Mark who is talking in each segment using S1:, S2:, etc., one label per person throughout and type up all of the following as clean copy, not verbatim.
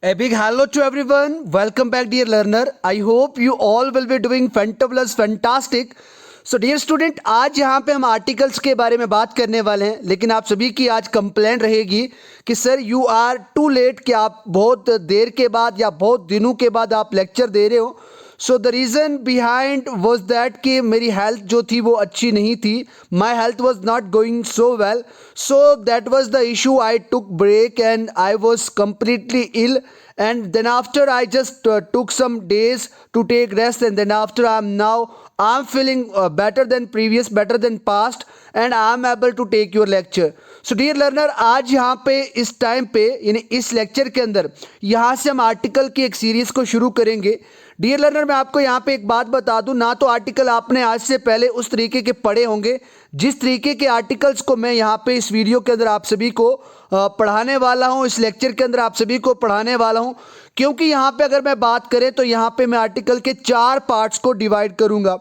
S1: A big hello to everyone. Welcome back, dear learner. I hope you all will be doing fantabulous, fantastic. So dear student, आज यहाँ पे हम articles के बारे में बात करने वाले हैं, लेकिन आप सभी की आज कंप्लेंट रहेगी कि sir you are too late, कि आप बहुत देर के बाद या बहुत दिनों के बाद आप लेक्चर दे रहे हो. So the reason behind was that कि मेरी हेल्थ जो थी वो अच्छी नहीं थी. My health was not going so well, so that was the issue. I took break and I was completely ill, and then after I just took some days to take rest, and then after I'm feeling better than previous, better than past, and I'm able to take your lecture. So dear learner, आज यहाँ पे इस time पे यानी इस lecture के अंदर यहाँ से हम आर्टिकल की एक सीरीज़ को शुरू करेंगे. डियर लर्नर, मैं आपको यहाँ पे एक बात बता दूं, ना तो आर्टिकल आपने आज से पहले उस तरीके के पढ़े होंगे जिस तरीके के आर्टिकल्स को मैं यहाँ पे इस वीडियो के अंदर आप सभी को पढ़ाने वाला हूँ, इस लेक्चर के अंदर आप सभी को पढ़ाने वाला हूँ. क्योंकि यहाँ पे अगर मैं बात करें तो यहाँ पे मैं आर्टिकल के 4 पार्ट्स को डिवाइड करूँगा,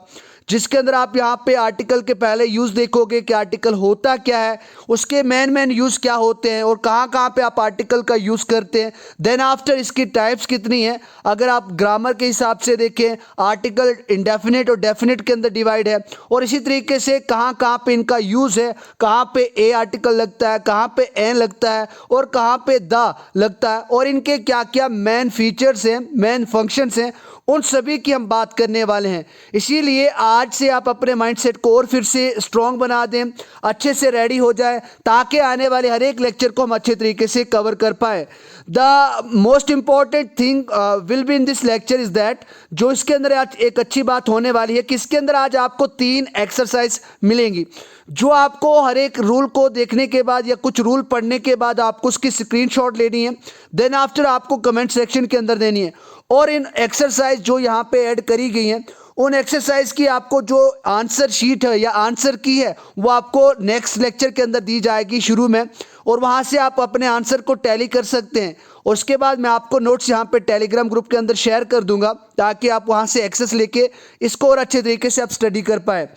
S1: जिसके अंदर आप यहाँ पे आर्टिकल के पहले यूज़ देखोगे कि आर्टिकल होता क्या है, उसके मेन यूज़ क्या होते हैं और कहाँ कहाँ पे आप आर्टिकल का यूज़ करते हैं. देन आफ्टर इसकी टाइप्स कितनी है. अगर आप ग्रामर के हिसाब से देखें, आर्टिकल इंडेफिनिट और डेफिनिट के अंदर डिवाइड है, और इसी तरीके से कहाँ कहाँ पे इनका यूज़ है, कहाँ पे ए आर्टिकल लगता है, कहाँ पे एन लगता है और कहाँ पे द लगता है, और इनके क्या क्या मेन फीचर्स हैं, मेन फंक्शंस हैं, उन सभी की हम बात करने वाले हैं. इसीलिए आज से आप अपने माइंडसेट को और फिर से स्ट्रॉन्ग बना दें, अच्छे से रेडी हो जाए, ताकि आने वाले हर एक लेक्चर को हम अच्छे तरीके से कवर कर पाए. The most important thing will be in this lecture is that, जो इसके अंदर आज एक अच्छी बात होने वाली है कि इसके अंदर आज आपको 3 एक्सरसाइज मिलेंगी, जो आपको हर एक रूल को देखने के बाद या कुछ रूल पढ़ने के बाद आपको उसकी स्क्रीनशॉट लेनी है. देन आफ्टर आपको कमेंट सेक्शन के अंदर देनी है, और इन एक्सरसाइज जो यहाँ पे ऐड करी गई हैं, उन एक्सरसाइज की आपको जो आंसर शीट है या आंसर की है वो आपको नेक्स्ट लेक्चर के अंदर दी जाएगी शुरू में, और वहाँ से आप अपने आंसर को टैली कर सकते हैं. और उसके बाद मैं आपको नोट्स यहाँ पे टेलीग्राम ग्रुप के अंदर शेयर कर दूंगा, ताकि आप वहाँ से एक्सेस लेके इसको और अच्छे तरीके से आप स्टडी कर पाए.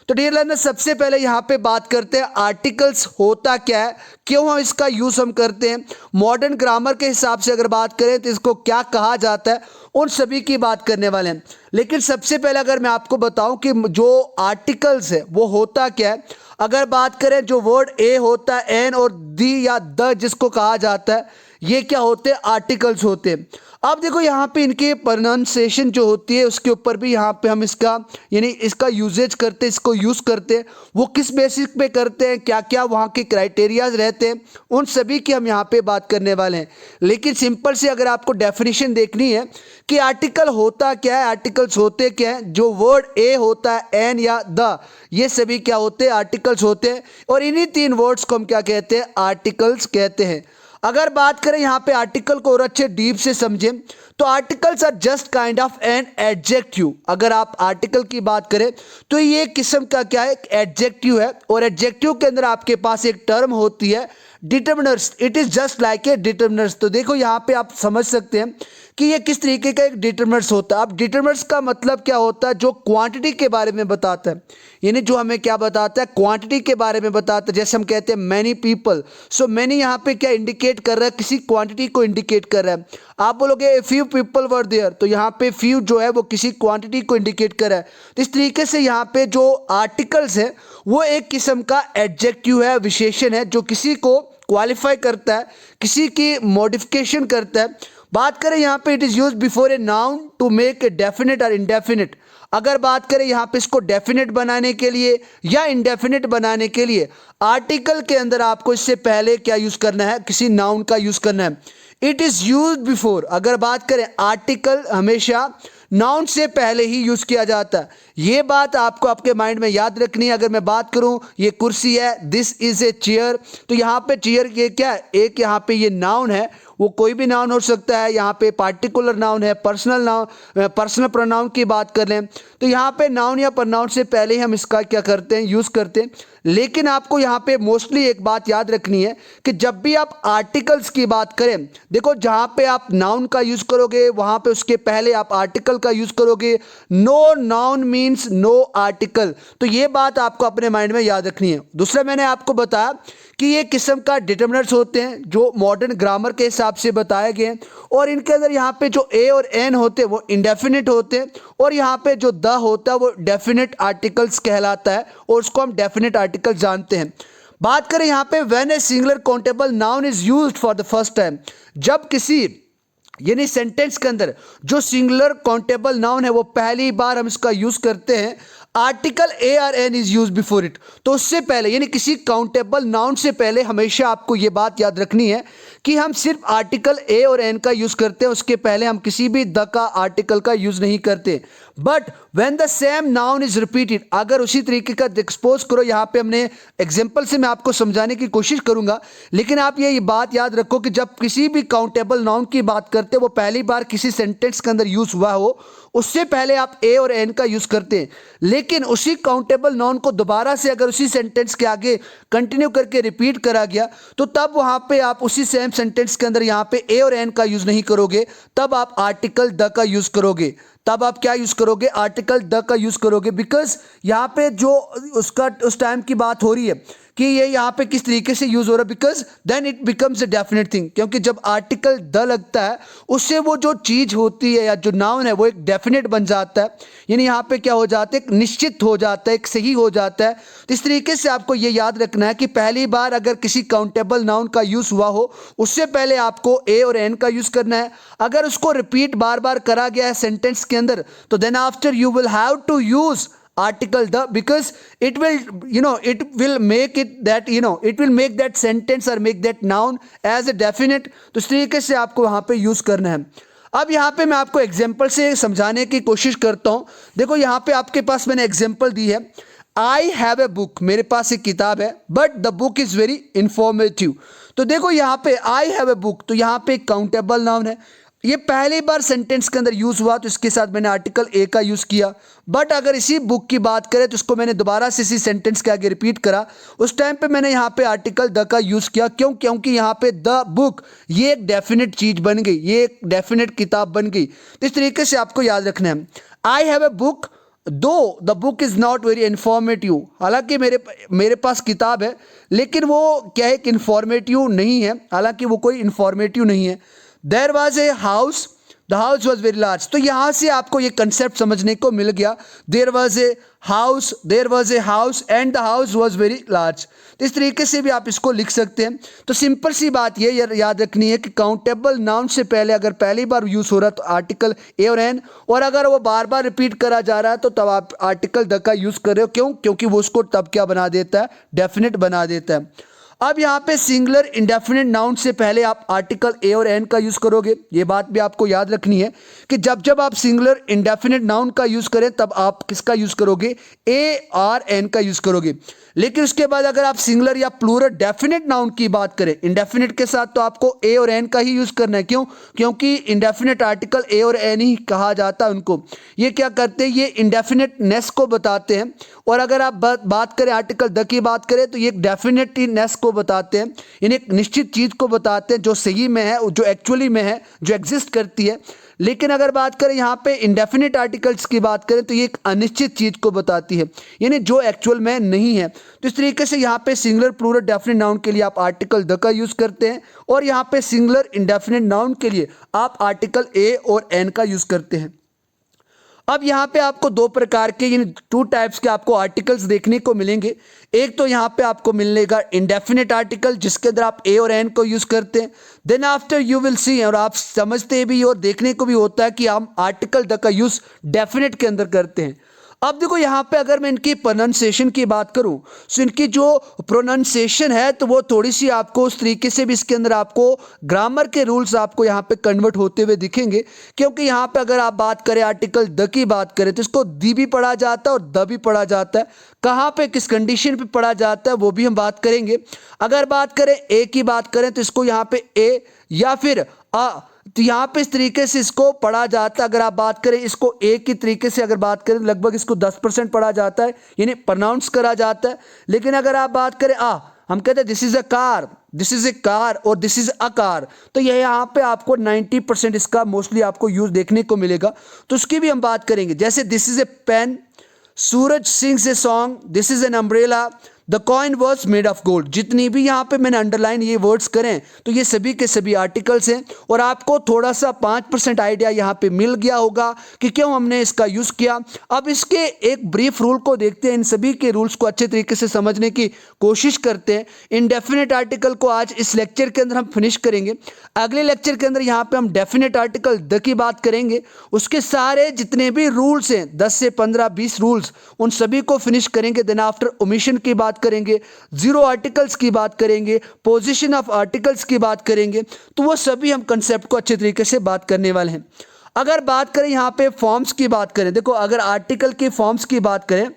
S1: तो डियर लर्नर, सबसे पहले यहाँ पे बात करते हैं आर्टिकल्स होता क्या है, क्यों हम इसका यूज़ हम करते हैं, मॉडर्न ग्रामर के हिसाब से अगर बात करें तो इसको क्या कहा जाता है, उन सभी की बात करने वाले हैं. लेकिन सबसे पहले अगर मैं आपको बताऊं कि जो आर्टिकल्स है वो होता क्या है, अगर बात करें जो वर्ड ए होता है, एन और दी या द जिसको कहा जाता है, ये क्या होते हैं, आर्टिकल्स होते हैं. अब देखो यहाँ पे इनके प्रोनाउंसिएशन जो होती है उसके ऊपर भी यहाँ पे हम इसका यानी इसका यूजेज करते हैं, इसको यूज़ करते हैं. वो किस बेसिस पे करते हैं, क्या क्या वहाँ के क्राइटेरियाज रहते हैं, उन सभी की हम यहाँ पे बात करने वाले हैं. लेकिन सिंपल से अगर आपको डेफिनेशन देखनी है कि आर्टिकल होता क्या है, आर्टिकल्स होते क्या हैं, जो वर्ड ए होता है, एन या द, ये सभी क्या होते हैं, आर्टिकल्स होते हैं. और इन्हीं 3 वर्ड्स को हम क्या कहते हैं, आर्टिकल्स कहते हैं. अगर बात करें यहाँ पे आर्टिकल को और अच्छे डीप से समझें तो articles are just kind of an adjective. अगर आप आर्टिकल की बात करें तो ये किस्म का क्या है, एडजेक्टिव है, और एडजेक्टिव के अंदर आपके पास एक टर्म होती है determiners. It is just like a determiners. तो देखो यहाँ पे आप समझ सकते हैं कि ये किस तरीके का एक डिटर्मिनर्स होता है. अब डिटर्मिनर्स का मतलब क्या होता है, जो क्वांटिटी के बारे में बताता है, यानी जो हमें क्या बताता है, क्वांटिटी के बारे में बताता है. जैसे हम कहते हैं मैनी पीपल, सो मैनी यहाँ पे क्या इंडिकेट कर रहा है, किसी क्वांटिटी को इंडिकेट कर रहा है. आप बोलोगे फ्यू पीपल वर देयर, तो यहाँ पे फ्यू जो है वो किसी क्वांटिटी को इंडिकेट कर रहा है. तो इस तरीके से यहाँ पे जो आर्टिकल्स है वो एक किस्म का एडजेक्टिव है, विशेषण है, जो किसी को क्वालिफाई करता है, किसी की मॉडिफिकेशन करता है. बात करें यहाँ पे it is use before a noun to make a definite और इंडेफिनिट. अगर बात करें यहाँ पे इसको डेफिनेट बनाने के लिए या इंडेफिनिट बनाने के लिए, आर्टिकल के अंदर आपको इससे पहले क्या यूज करना है, किसी नाउन का यूज करना है. It is use before. अगर बात करें, आर्टिकल हमेशा नाउन से पहले ही यूज किया जाता है. ये बात आपको आपके माइंड में याद रखनी है. अगर मैं बात करूं, ये कुर्सी है, दिस इज ए चेयर, तो यहाँ पे चेयर ये क्या है, एक यहाँ पे ये नाउन है, वो कोई भी नाउन हो सकता है. यहाँ पे पार्टिकुलर नाउन है, पर्सनल नाउन, पर्सनल प्रोनाउन की बात कर लें तो यहाँ पे नाउन या प्रोनाउन से पहले ही हम इसका क्या करते हैं, यूज़ करते हैं. लेकिन आपको यहाँ पे मोस्टली एक बात याद रखनी है कि जब भी आप आर्टिकल्स की बात करें, देखो जहाँ पे आप नाउन का यूज़ करोगे वहाँ पे उसके पहले आप आर्टिकल का यूज़ करोगे. No noun means no article. तो ये बात आपको अपने माइंड में याद रखनी है. दूसरा, मैंने आपको बताया कि ये किस्म का डिटर्मिनर्स होते हैं जो मॉडर्न ग्रामर के हिसाब से बताए गए हैं, और इनके अंदर यहाँ पे जो ए और एन होते हैं वो इंडेफिनिट होते हैं, और यहाँ पे जो द होता है वो डेफिनेट आर्टिकल्स कहलाता है, और उसको हम डेफिनेट आर्टिकल जानते हैं। बात करें यहाँ पे when a singular countable noun is used for the first time, जब किसी यानी सेंटेंस के अंदर जो सिंगुलर काउंटेबल नाउन है वो पहली बार हम इसका यूज करते हैं, article a or an is use before it. तो उससे पहले यानी किसी काउंटेबल नाउन से पहले हमेशा आपको ये बात याद रखनी है कि हम सिर्फ आर्टिकल ए और एन का यूज करते हैं, उसके पहले हम किसी भी द का आर्टिकल का यूज नहीं करते। But when the same noun is repeated, अगर उसी तरीके का एक्सपोज करो, यहाँ पे हमने एग्जांपल से मैं आपको समझाने की कोशिश करूंगा, लेकिन आप ये बात याद रखो कि जब किसी भी काउंटेबल नाउन की बात करते हैं वो पहली बार किसी सेंटेंस के अंदर यूज हुआ हो, उससे पहले आप ए और एन का यूज करते हैं। लेकिन उसी काउंटेबल नाउन को दोबारा से अगर उसी सेंटेंस के आगे कंटिन्यू करके रिपीट करा गया तो तब वहां पे आप उसी सेम सेंटेंस के अंदर यहाँ पे ए और एन का यूज नहीं करोगे, तब आप आर्टिकल द का यूज करोगे। तब आप क्या यूज करोगे? आर्टिकल द का यूज करोगे, बिकॉज यहाँ पे जो उसका उस टाइम की बात हो रही है कि ये यहाँ पे किस तरीके से यूज हो रहा है, because then it becomes a definite thing. क्योंकि जब आर्टिकल द लगता है उससे वो जो चीज होती है या जो नाउन है वो एक डेफिनेट बन जाता है, यानी यहाँ पे क्या हो जाता है, एक निश्चित हो जाता है, एक सही हो जाता है। तो इस तरीके से आपको ये याद रखना है कि पहली बार अगर किसी काउंटेबल नाउन का यूज हुआ हो उससे पहले आपको ए और एन का यूज करना है। अगर उसको रिपीट बार बार करा गया है सेंटेंस के अंदर तो then after you will have to use article the, because it will make that sentence or make that noun as a definite। तो इस तरीके से आपको वहां पे यूज करना है। अब यहाँ पे मैं आपको एग्जांपल से समझाने की कोशिश करता हूँ। देखो यहाँ पे आपके पास मैंने एग्जांपल दी है, आई हैव ए बुक, मेरे पास एक किताब है, but the book is very informative. तो देखो यहाँ पे आई हैव ए बुक, तो यहाँ पे काउंटेबल नाउन है, ये पहली बार सेंटेंस के अंदर यूज हुआ तो इसके साथ मैंने आर्टिकल ए का यूज किया। बट अगर इसी बुक की बात करें तो इसको मैंने दोबारा से इसी सेंटेंस के आगे रिपीट करा, उस टाइम पे मैंने यहाँ पे आर्टिकल द का यूज किया। क्यों? क्योंकि यहाँ पे द बुक ये एक डेफिनेट चीज बन गई, ये एक डेफिनेट किताब बन गई। तो इस तरीके से आपको याद रखना है, आई हैव ए बुक दो the book is not very informative. हालांकि मेरे पास किताब है लेकिन वो क्या है, इंफॉर्मेटिव नहीं है, हालांकि वो कोई इंफॉर्मेटिव नहीं है। There was a house, the house was very large. तो यहां से आपको ये कंसेप्ट समझने को मिल गया, there was a house and the house was very large. तो इस तरीके से भी आप इसको लिख सकते हैं। तो सिंपल सी बात ये याद रखनी है कि काउंटेबल नाउन से पहले अगर पहली बार यूज हो रहा है तो आर्टिकल ए और एन, और अगर वो बार बार रिपीट करा जा रहा है तो तब आप आर्टिकल द का यूज कर रहे हो। क्यों? क्योंकि वो उसको तब क्या बना देता है, डेफिनेट बना देता है। अब यहाँ पे सिंगुलर इंडेफिनेट नाउन से पहले आप आर्टिकल ए और एन का यूज करोगे। ये बात भी आपको याद रखनी है कि जब आप सिंगुलर इंडेफिनेट नाउन का यूज करें तब आप किसका यूज करोगे, ए आर एन का यूज करोगे। लेकिन उसके बाद अगर आप सिंगुलर या प्लूरल डेफिनेट नाउन की बात करें, इंडेफिनेट के साथ तो आपको ए और एन का ही यूज करना है। क्यों? क्योंकि इंडेफिनेट आर्टिकल ए और एन ही कहा जाता है उनको। ये क्या करते हैं, ये इंडेफिनेटनेस को बताते हैं। और अगर आप बात करें आर्टिकल द की बात करें तो ये एक डेफिनेटनेस को बताते हैं, यानी एक निश्चित चीज को बताते हैं जो सही में है, जो एक्चुअली में है, जो एग्जिस्ट करती है। लेकिन अगर बात करें यहाँ पे इंडेफिनेट आर्टिकल्स की बात करें तो ये एक अनिश्चित चीज को बताती है, यानी जो एक्चुअल में नहीं है। तो इस तरीके से यहाँ पे सिंगुलर प्लूरल डेफिनेट नाउन के लिए आप आर्टिकल द का यूज करते हैं, और यहाँ पे सिंगुलर इंडेफिनेट नाउन के लिए आप आर्टिकल ए और एन का यूज करते हैं। अब यहाँ पे आपको दो प्रकार के यानी टू टाइप्स के आपको आर्टिकल्स देखने को मिलेंगे। एक तो यहाँ पे आपको मिलेगा इंडेफिनेट आर्टिकल जिसके अंदर आप ए और एन को यूज करते हैं। Then after you will see, और आप समझते भी और देखने को भी होता है कि हम आर्टिकल द का यूज डेफिनेट के अंदर करते हैं। अब देखो यहाँ पे अगर मैं इनकी प्रोनाउंसिएशन की बात करूं तो इनकी जो प्रोनाउंसिएशन है तो वो थोड़ी सी आपको उस तरीके से भी इसके अंदर आपको ग्रामर के रूल्स आपको यहाँ पे कन्वर्ट होते हुए दिखेंगे। क्योंकि यहाँ पे अगर आप बात करें आर्टिकल द की बात करें तो इसको दी भी पढ़ा जाता है और द भी पढ़ा जाता है। कहाँ पे किस कंडीशन पे पढ़ा जाता है वो भी हम बात करेंगे। अगर बात करें ए की बात करें तो इसको यहाँ पे ए या फिर अ, तो यहाँ पे इस तरीके से इसको पढ़ा जाता है। अगर आप बात करें इसको ए की तरीके से अगर बात करें लगभग इसको 10% पढ़ा जाता है, यानी प्रोनाउंस करा जाता है। लेकिन अगर आप बात करें हम कहते हैं this is a car, this is A car और दिस इज अ कार, तो यह यहाँ पे आपको 90% इसका मोस्टली आपको यूज देखने को मिलेगा। तो उसकी भी हम बात करेंगे। जैसे this is a pen, Suraj sings a song, this is an umbrella, the coin was made of gold. जितनी भी यहाँ पे मैंने अंडरलाइन ये वर्ड्स करें तो ये सभी के सभी आर्टिकल्स हैं और आपको थोड़ा सा 5% आइडिया यहाँ पे मिल गया होगा कि क्यों हमने इसका यूज़ किया। अब इसके एक ब्रीफ रूल को देखते हैं, इन सभी के रूल्स को अच्छे तरीके से समझने की कोशिश करते हैं। इनडेफिनेट आर्टिकल को आज इस लेक्चर के अंदर हम फिनिश करेंगे। अगले लेक्चर के अंदर यहाँ पे हम डेफिनेट आर्टिकल द की बात करेंगे, उसके सारे जितने भी रूल्स हैं 10 से 15-20 रूल्स उन सभी को फिनिश करेंगे। देन आफ्टर ओमिशन की बात करेंगे, जीरो आर्टिकल्स की बात करेंगे, पोजीशन ऑफ आर्टिकल्स की बात करेंगे। तो वो सभी हम कंसेप्ट को अच्छे तरीके से बात करने वाले हैं। अगर बात करें यहाँ पे फॉर्म्स की बात करें, देखो अगर आर्टिकल के फॉर्म्स की बात करें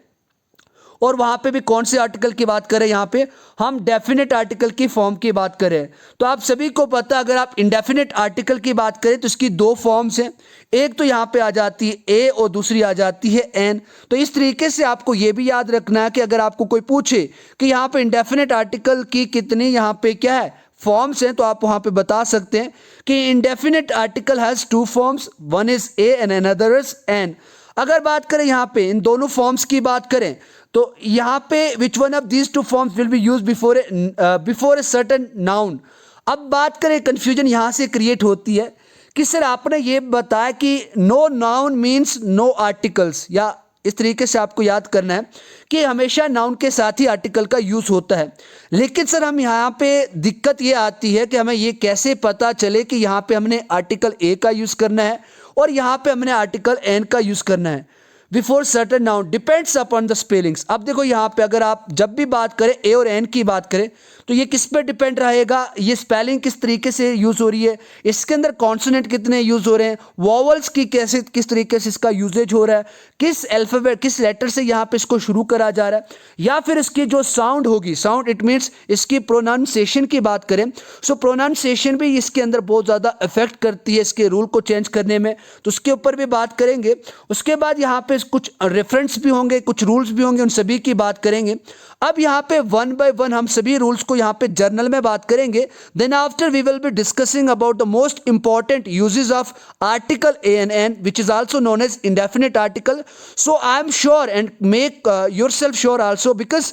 S1: और वहाँ पे भी कौन से आर्टिकल की बात करें, यहाँ पे हम डेफिनेट आर्टिकल की फॉर्म की बात करें तो आप सभी को पता अगर आप इंडेफिनेट आर्टिकल की बात करें तो इसकी दो फॉर्म्स हैं। एक तो यहाँ पे आ जाती है ए और दूसरी आ जाती है एन। तो इस तरीके से आपको ये भी याद रखना है कि अगर आपको कोई पूछे कि यहाँ पे इंडेफिनेट आर्टिकल की कितनी यहाँ पे क्या है फॉर्म्स हैं तो आप वहाँ पे बता सकते हैं कि indefinite article has 2 forms, one is A and another is an. अगर बात करें यहाँ पे इन दोनों फॉर्म्स की बात करें तो यहाँ पे which one of these 2 forms will be use before a certain noun. अब बात करें कंफ्यूजन यहाँ से क्रिएट होती है कि सर आपने ये बताया कि no noun means no articles, या इस तरीके से आपको याद करना है कि हमेशा नाउन के साथ ही आर्टिकल का यूज़ होता है। लेकिन सर हम यहाँ पे दिक्कत ये आती है कि हमें ये कैसे पता चले कि यहाँ पे हमने आर्टिकल ए का यूज़ करना है और यहाँ पे हमने आर्टिकल एन का यूज़ करना है। Before certain noun depends upon the spellings. अब देखो यहाँ पे अगर आप जब भी बात करें ए और एन की बात करें तो ये किस पे डिपेंड रहेगा, ये स्पेलिंग किस तरीके से यूज़ हो रही है, इसके अंदर कॉन्सोनेंट कितने यूज़ हो रहे हैं, वॉवल्स की कैसे किस तरीके से इसका यूजेज हो रहा है, किस अल्फ़ाबेट किस लेटर से यहाँ पे इसको शुरू करा जा रहा है, या फिर इसकी जो साउंड होगी, साउंड इट मीन्स इसकी प्रोनाउंसिएशन की बात करें सो प्रोनाउंसिएशन भी इसके अंदर बहुत ज़्यादा इफेक्ट करती है इसके रूल को चेंज करने में, तो उसके ऊपर भी बात करेंगे। उसके बाद यहाँ पे कुछ रेफरेंस भी होंगे, कुछ रूल्स भी होंगे, उन सभी की बात करेंगे। अब यहाँ पे वन बाय वन हम सभी रूल्स को यहाँ पे जर्नल में बात करेंगे। Then after we will be discussing about the most important uses of article a and an which is also known as indefinite article. So I am sure and make yourself sure also because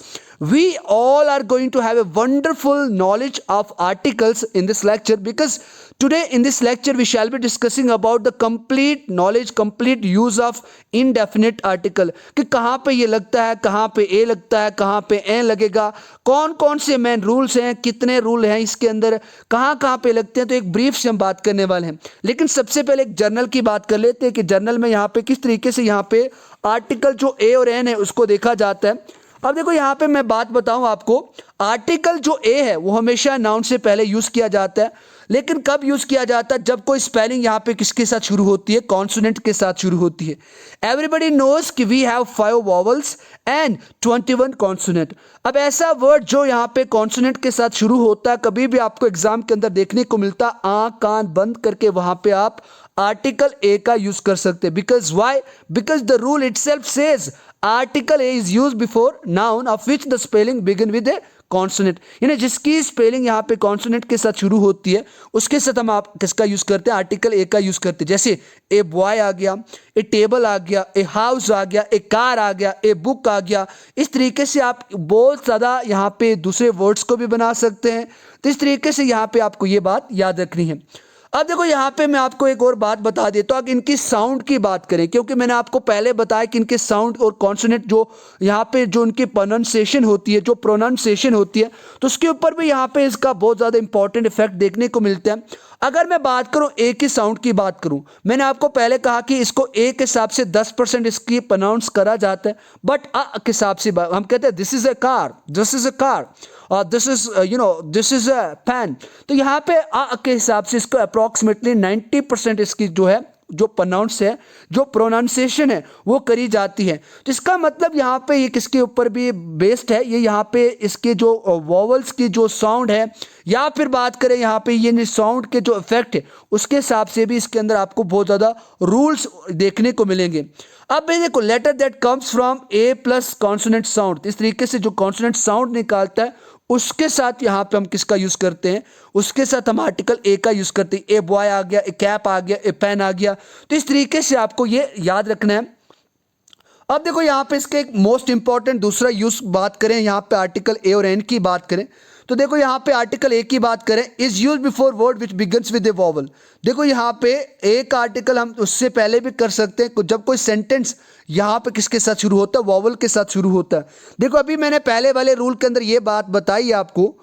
S1: we all are going to have a wonderful knowledge of articles in this lecture, because today in this lecture we shall be discussing about the complete knowledge, complete use of indefinite article कि कहाँ पे ये लगता है, कहाँ पे ए लगता है, कहाँ पे एन लगेगा, कौन कौन से मेन रूल्स हैं, कितने रूल हैं इसके अंदर, कहाँ कहाँ पे लगते हैं। तो एक ब्रीफ से हम बात करने वाले हैं, लेकिन सबसे पहले एक जर्नल की बात कर लेते हैं कि जर्नल में यहाँ पे किस तरीके से यहाँ पे आर्टिकल जो ए और एन है उसको देखा जाता है। अब देखो यहाँ पे मैं बात बताऊं आपको, आर्टिकल जो ए है वो हमेशा नाउन से पहले यूज किया जाता है, लेकिन कब यूज किया जाता है, जब कोई स्पेलिंग यहाँ पे किसके साथ शुरू होती है, कॉन्सोनेंट के साथ शुरू होती है। एवरीबडी नोज कि we have 5 vowels and 21 consonant. अब ऐसा वर्ड जो यहाँ पे कॉन्सोनेंट के साथ शुरू होता है कभी भी आपको एग्जाम के अंदर देखने को मिलता, आंख कान बंद करके वहां पे आप आर्टिकल ए का यूज कर सकते हैं। Because why, because the rule itself says article a is use before noun of which the spelling begin with a consonant, यानी जिसकी स्पेलिंग यहाँ पे कॉन्सोनेंट के साथ शुरू होती है उसके साथ हम आप किसका यूज करते हैं, आर्टिकल ए का यूज करते हैं। जैसे ए बॉय आ गया, ए टेबल आ गया, ए हाउस आ गया, ए कार आ गया, ए बुक आ गया। इस तरीके से आप बहुत ज़्यादा यहाँ पे दूसरे वर्ड्स को भी बना सकते हैं। तो इस तरीके से यहाँ पे आपको ये बात याद रखनी है। अब देखो यहाँ पे मैं आपको एक और बात बता देता हूँ, अगर इनकी साउंड की बात करें, क्योंकि मैंने आपको पहले बताया कि इनके साउंड और कॉन्सोनेंट जो यहाँ पे जो इनकी प्रोनाउंसिएशन होती है, जो प्रोनाउंसिएशन होती है, तो उसके ऊपर भी यहाँ पे इसका बहुत ज़्यादा इंपॉर्टेंट इफेक्ट देखने को मिलता है। अगर मैं बात करूं ए की साउंड की बात करूं, मैंने आपको पहले कहा कि इसको ए के हिसाब से 10% इसकी प्रोनाउंस करा जाता है, बट अ के हिसाब से हम कहते हैं this is a car, this is a car, और this is this is a pen. तो यहाँ पे अ के हिसाब से इसको अप्रॉक्सीमेटली 90% इसकी जो है जो प्रोनाउंस है, जो प्रोनाउंसिएशन है वो करी जाती है। तो इसका मतलब यहाँ पे ये किसके ऊपर भी बेस्ड है, ये यहाँ पे इसके जो वॉवल्स की जो साउंड है, या फिर बात करें यहाँ पे ये साउंड के जो इफेक्ट है उसके हिसाब से भी इसके अंदर आपको बहुत ज़्यादा रूल्स देखने को मिलेंगे। अब ये देखो, letter that comes from A plus consonant sound, इस तरीके से जो कॉन्सोनेंट साउंड निकालता है उसके साथ यहाँ पे हम किसका यूज करते हैं, उसके साथ हम आर्टिकल ए का यूज करते हैं। ए बॉय आ गया, ए कैप आ गया, ए पेन आ गया। तो इस तरीके से आपको ये याद रखना है। अब देखो यहाँ पे इसके एक मोस्ट इंपॉर्टेंट दूसरा यूज बात करें, यहाँ पे आर्टिकल ए और एन की बात करें तो देखो यहाँ पे आर्टिकल ए की बात करें, is use before word which begins with a vowel. देखो यहाँ पे एक आर्टिकल हम उससे पहले भी कर सकते हैं जब कोई सेंटेंस यहाँ पे किसके साथ शुरू होता है, वॉवल के साथ शुरू होता है। देखो अभी मैंने पहले वाले रूल के अंदर ये बात बताई आपको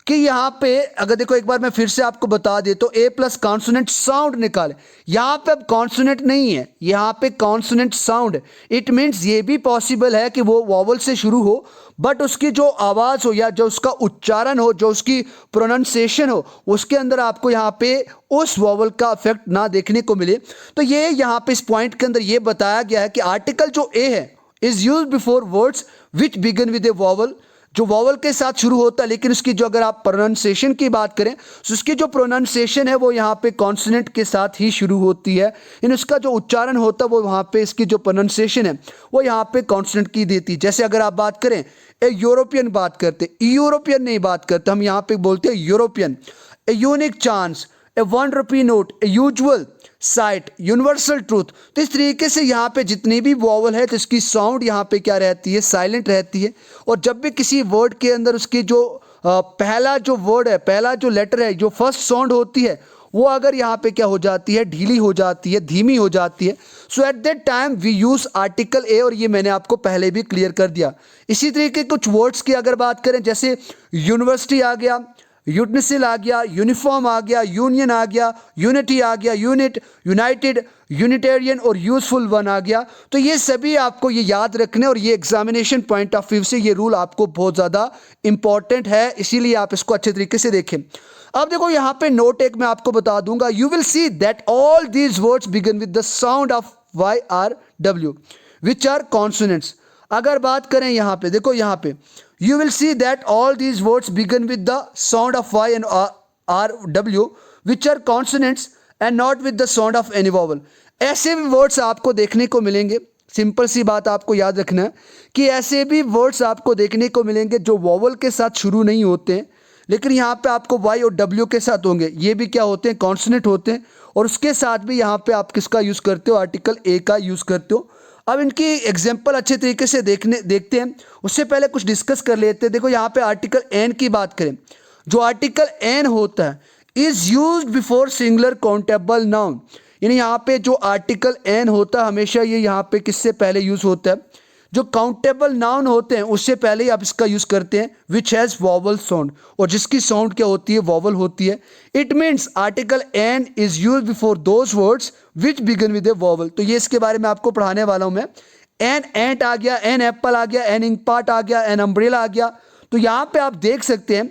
S1: कि यहाँ पे अगर देखो एक बार मैं फिर से आपको बता दे तो ए प्लस कॉन्सोनेंट साउंड निकाले। यहाँ पे अब कॉन्सोनेंट नहीं है, यहाँ पे कॉन्सोनेंट साउंड। इट मीन्स ये भी पॉसिबल है कि वो वॉवल से शुरू हो बट उसकी जो आवाज़ हो या जो उसका उच्चारण हो, जो उसकी प्रोनाउंसिएशन हो, उसके अंदर आपको यहाँ पे उस वॉवल का इफेक्ट ना देखने को मिले। तो ये यहाँ पे इस पॉइंट के अंदर ये बताया गया है कि आर्टिकल जो ए है is use before words which begin with a vowel, जो वॉवल के साथ शुरू होता है लेकिन उसकी जो अगर आप प्रोनाउंसिएशन की बात करें तो उसकी जो प्रोनाउंसिएशन है वो यहाँ पे कॉन्सोनेंट के साथ ही शुरू होती है, इन उसका जो उच्चारण होता है वो वहाँ पे इसकी जो प्रोनाउंसिएशन है वो यहाँ पे कॉन्सोनेंट की देती है। जैसे अगर आप बात करें ए यूरोपियन बात करते, यूरोपियन नहीं बात करते, हम यहाँ पे बोलते हैं European. A unique chance, A ₹1 note, A usual site, universal truth. तो इस तरीके से यहाँ पे जितनी भी वॉवल है तो इसकी साउंड यहाँ पे क्या रहती है, साइलेंट रहती है। और जब भी किसी वर्ड के अंदर उसकी जो पहला जो वर्ड है, पहला जो लेटर है, जो फर्स्ट साउंड होती है वो अगर यहाँ पे क्या हो जाती है, ढीली हो जाती है, धीमी हो जाती है, so at that time we use article ए। और ये मैंने आपको पहले भी क्लियर कर दिया। इसी तरीके कुछ वर्ड्स की अगर बात करें जैसे यूनिवर्सिटी आ गया, यूटनिसिल आ गया, यूनिफॉर्म आ गया, यूनियन आ गया, यूनिटी आ गया, यूनिट, यूनाइटेड, यूनिटेरियन और यूजफुल वन आ गया। तो ये सभी आपको ये याद रखने और ये एग्जामिनेशन पॉइंट ऑफ व्यू से ये रूल आपको बहुत ज़्यादा इंपॉर्टेंट है, इसीलिए आप इसको अच्छे तरीके से देखें। अब देखो यहाँ पे नोट एक मैं आपको बता दूंगा, you will see that all these words begin with the sound of YRW which are consonants. अगर बात करें यहाँ पे देखो यहाँ पे you will see that all these words begin with the sound of Y and RW which are consonants and not with the sound of any vowel। ऐसे भी वर्ड्स आपको देखने को मिलेंगे, सिंपल सी बात आपको याद रखना है कि ऐसे भी वर्ड्स आपको देखने को मिलेंगे जो वॉवल के साथ शुरू नहीं होते हैं लेकिन यहाँ पे आपको Y और W के साथ होंगे। ये भी क्या होते हैं, कॉन्सोनेंट होते हैं। और उसके साथ भी यहाँ पे आप किसका यूज़ करते हो, आर्टिकल ए का यूज़ करते हो। अब इनकी एग्जाम्पल अच्छे तरीके से देखते हैं, उससे पहले कुछ डिस्कस कर लेते हैं। देखो यहाँ पे आर्टिकल एन की बात करें, जो आर्टिकल एन होता है is use before singular countable noun. यानी यहाँ पे जो आर्टिकल एन होता है हमेशा ये यहाँ पे किससे पहले यूज होता है, जो काउंटेबल नाउन होते हैं उससे पहले ही आप इसका यूज करते हैं, विच हैज वॉवल साउंड, और जिसकी साउंड क्या होती है, वॉवल होती है। It means article an is use before those words which begin with a vowel. तो ये इसके बारे में आपको पढ़ाने वाला हूं मैं। एन एंट आ गया, एन एप्पल आ गया, एन इंक पार्ट आ गया, एन अम्ब्रेला आ गया। तो यहाँ पे आप देख सकते हैं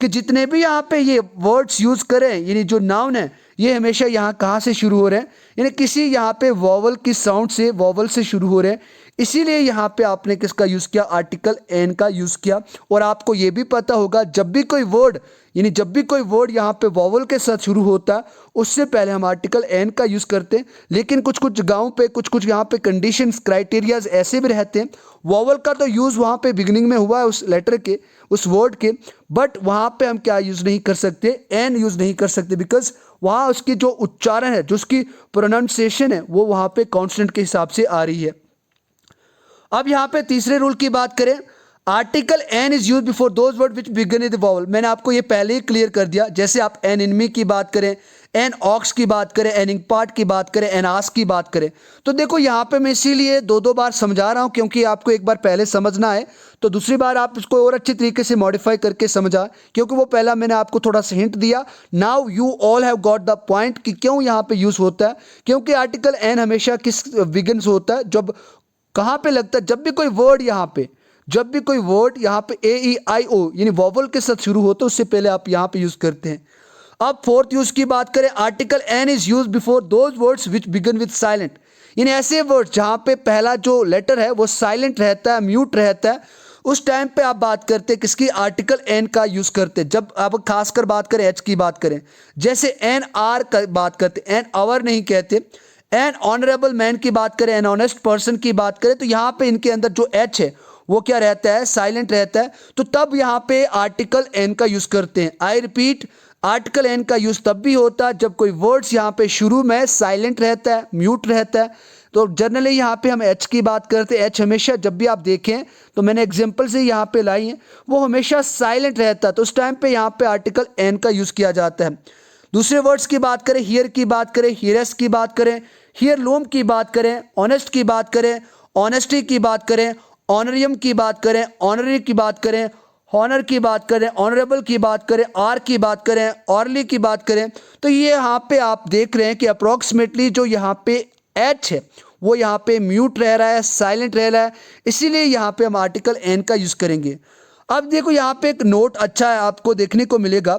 S1: कि जितने भी यहाँ पे ये वर्ड्स यूज करें, यानी जो नाउन है ये हमेशा यहाँ कहाँ से शुरू हो रहे हैं, यानी किसी यहाँ पे वॉवल की साउंड से, वॉवल से शुरू हो रहे हैं। इसीलिए यहाँ पे आपने किसका यूज़ किया, आर्टिकल एन का यूज़ किया। और आपको ये भी पता होगा जब भी कोई वर्ड, यानी जब भी कोई वर्ड यहाँ पे वॉवल के साथ शुरू होता है उससे पहले हम आर्टिकल एन का यूज़ करते हैं। लेकिन कुछ कुछ जगहों पे कुछ यहाँ पे कंडीशंस, क्राइटेरियाज ऐसे भी रहते हैं, वॉवल का तो यूज़ वहाँ पे बिगिनिंग में हुआ है उस लेटर के, उस वर्ड के, बट वहाँ पे हम क्या यूज़ नहीं कर सकते, एन यूज़ नहीं कर सकते, बिकॉज वहाँ उसकी जो उच्चारण है, जो उसकी प्रोनाउंसिएशन है वो वहाँ पे कॉन्स्टेंट के हिसाब से आ रही है। अब यहाँ पे तीसरे रूल की बात करें, article an is use before those word which begin with vowel. मैंने आपको ये पहले ही क्लियर कर दिया। जैसे आप एन इनमी की बात करें, एन ऑक्स की बात करें, एन इंक पार्ट की बात करें, एन आस की बात करें, तो देखो यहाँ पे मैं इसीलिए दो बार समझा रहा हूँ क्योंकि आपको एक बार पहले समझना है तो दूसरी बार आप इसको और अच्छे तरीके से मॉडिफाई करके समझा, क्योंकि वो पहला मैंने आपको थोड़ा सा हिंट दिया। Now you all have got the point कि क्यों यहाँ पे यूज होता है। क्योंकि आर्टिकल एन हमेशा किस बिगिन होता है, जब कहाँ पे लगता है, जब भी कोई वर्ड यहाँ पे, जब भी कोई वर्ड यहाँ पे AEIO यानी वॉवल के साथ शुरू होता है उससे पहले आप यहाँ पे यूज करते हैं। अब फोर्थ यूज की बात करें, article an is use before those words which begin with silent. यानी ऐसे वर्ड जहाँ पे पहला जो लेटर है वो साइलेंट रहता है, म्यूट रहता है, उस टाइम पे आप बात करते हैं किसकी, आर्टिकल एन का यूज करते हैं। जब आप खासकर बात करें एच की बात करें, जैसे NR का बात करते, एन आवर नहीं कहते। एन ऑनरेबल मैन की बात करें, एन ऑनेस्ट पर्सन की बात करें, तो यहाँ पे इनके अंदर जो एच है वो क्या रहता है, साइलेंट रहता है। तो तब यहाँ पे आर्टिकल एन का यूज करते हैं। आई रिपीट, आर्टिकल एन का यूज तब भी होता है जब कोई वर्ड्स यहाँ पे शुरू में साइलेंट रहता है, म्यूट रहता है। तो जनरली यहाँ पे हम एच की बात करते हैं। एच हमेशा जब भी आप देखें तो मैंने एग्जांपल से यहाँ पे लाई है, वो हमेशा साइलेंट रहता है, तो उस टाइम पे यहाँ पे आर्टिकल एन का यूज किया जाता है। दूसरे वर्ड्स की बात करें, हियर की बात करें, हियरस की बात करें, हियर लूम की बात करें, ऑनेस्ट की बात करें, ऑनेस्टी की बात करें, ऑनरियम की बात करें, ऑनरी की बात करें, हॉनर की बात करें, ऑनरेबल की बात करें, आर की बात करें, ऑरली की बात करें, तो ये यहाँ पे आप देख रहे हैं कि अप्रॉक्सीमेटली जो यहाँ पे एच है वो यहाँ पे म्यूट रह रहा है, साइलेंट रह रहा है, इसीलिए यहाँ पे हम आर्टिकल एन का यूज करेंगे। अब देखो यहाँ पे एक नोट अच्छा है आपको देखने को मिलेगा।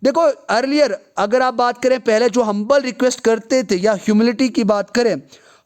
S1: देखो अर्लियर अगर आप बात करें, पहले जो हम्बल रिक्वेस्ट करते थे या ह्यूमिलिटी की बात करें,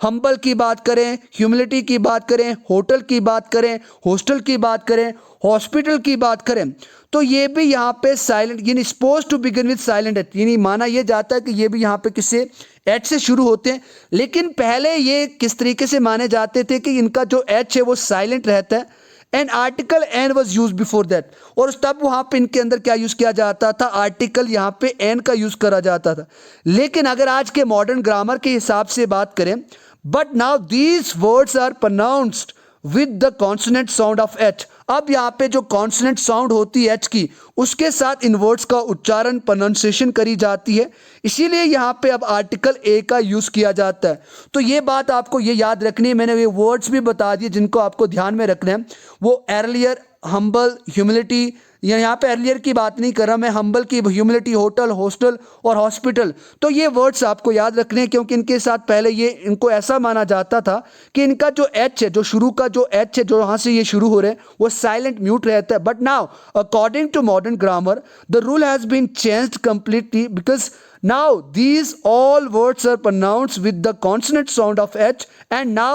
S1: हम्बल की बात करें, ह्यूमिलिटी की बात करें, होटल की बात करें, हॉस्टल की बात करें, हॉस्पिटल की बात करें, तो ये भी यहाँ पे साइलेंट यानी suppose to begin with silent H, यानी माना ये जाता है कि ये भी यहाँ पे किससे एच से शुरू होते हैं। लेकिन पहले ये किस तरीके से माने जाते थे कि इनका जो एच है वो साइलेंट रहता है and article an was use before that, और तब वहां पे इनके अंदर क्या यूज किया जाता था, आर्टिकल यहाँ पे एन का यूज करा जाता था। लेकिन अगर आज के मॉडर्न ग्रामर के हिसाब से बात करें, but now these words are pronounced with the consonant sound of H. अब यहाँ पे जो कॉन्सोनेंट साउंड होती है एच की, उसके साथ इन वर्ड्स का उच्चारण प्रोनाउंसिएशन करी जाती है, इसीलिए यहाँ पे अब आर्टिकल ए का यूज किया जाता है। तो ये बात आपको ये याद रखनी है, मैंने ये वर्ड्स भी बता दिए जिनको आपको ध्यान में रखना है। वो अर्लियर, हम्बल, ह्यूमिलिटी, यहाँ पे अर्लियर की बात नहीं कर रहा मैं, हम्बल की, ह्यूमिलिटी, होटल, हॉस्टल और हॉस्पिटल, तो ये वर्ड्स आपको याद रखने हैं क्योंकि इनके साथ पहले ये इनको ऐसा माना जाता था कि इनका जो एच है, जो शुरू का जो एच है, जो यहाँ से ये शुरू हो रहे हैं, वो साइलेंट म्यूट रहता है। But now according to modern grammar the rule has been changed completely because now these all words are pronounced with the consonant sound of h and now